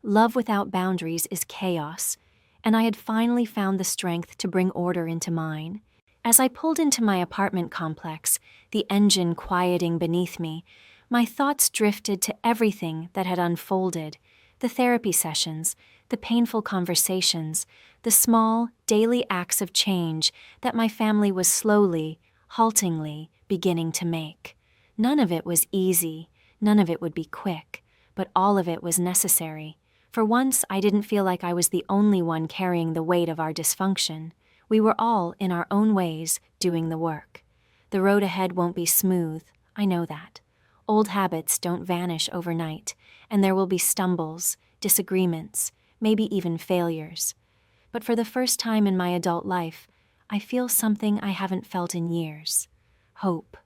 Love without boundaries is chaos, and I had finally found the strength to bring order into mine. As I pulled into my apartment complex, the engine quieting beneath me, my thoughts drifted to everything that had unfolded: the therapy sessions, the painful conversations, the small, daily acts of change that my family was slowly, haltingly beginning to make. None of it was easy, none of it would be quick, but all of it was necessary. For once, I didn't feel like I was the only one carrying the weight of our dysfunction. We were all, in our own ways, doing the work. The road ahead won't be smooth, I know that. Old habits don't vanish overnight, and there will be stumbles, disagreements, maybe even failures. But for the first time in my adult life, I feel something I haven't felt in years. Hope.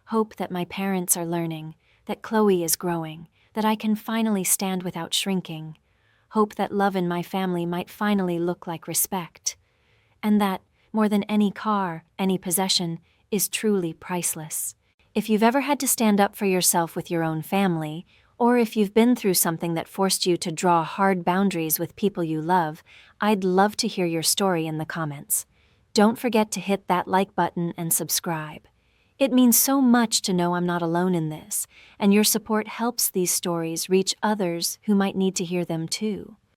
Hope that my parents are learning, that Chloe is growing, that I can finally stand without shrinking. Hope that love in my family might finally look like respect. And that, more than any car, any possession, is truly priceless. If you've ever had to stand up for yourself with your own family, or if you've been through something that forced you to draw hard boundaries with people you love, I'd love to hear your story in the comments. Don't forget to hit that like button and subscribe. It means so much to know I'm not alone in this, and your support helps these stories reach others who might need to hear them too.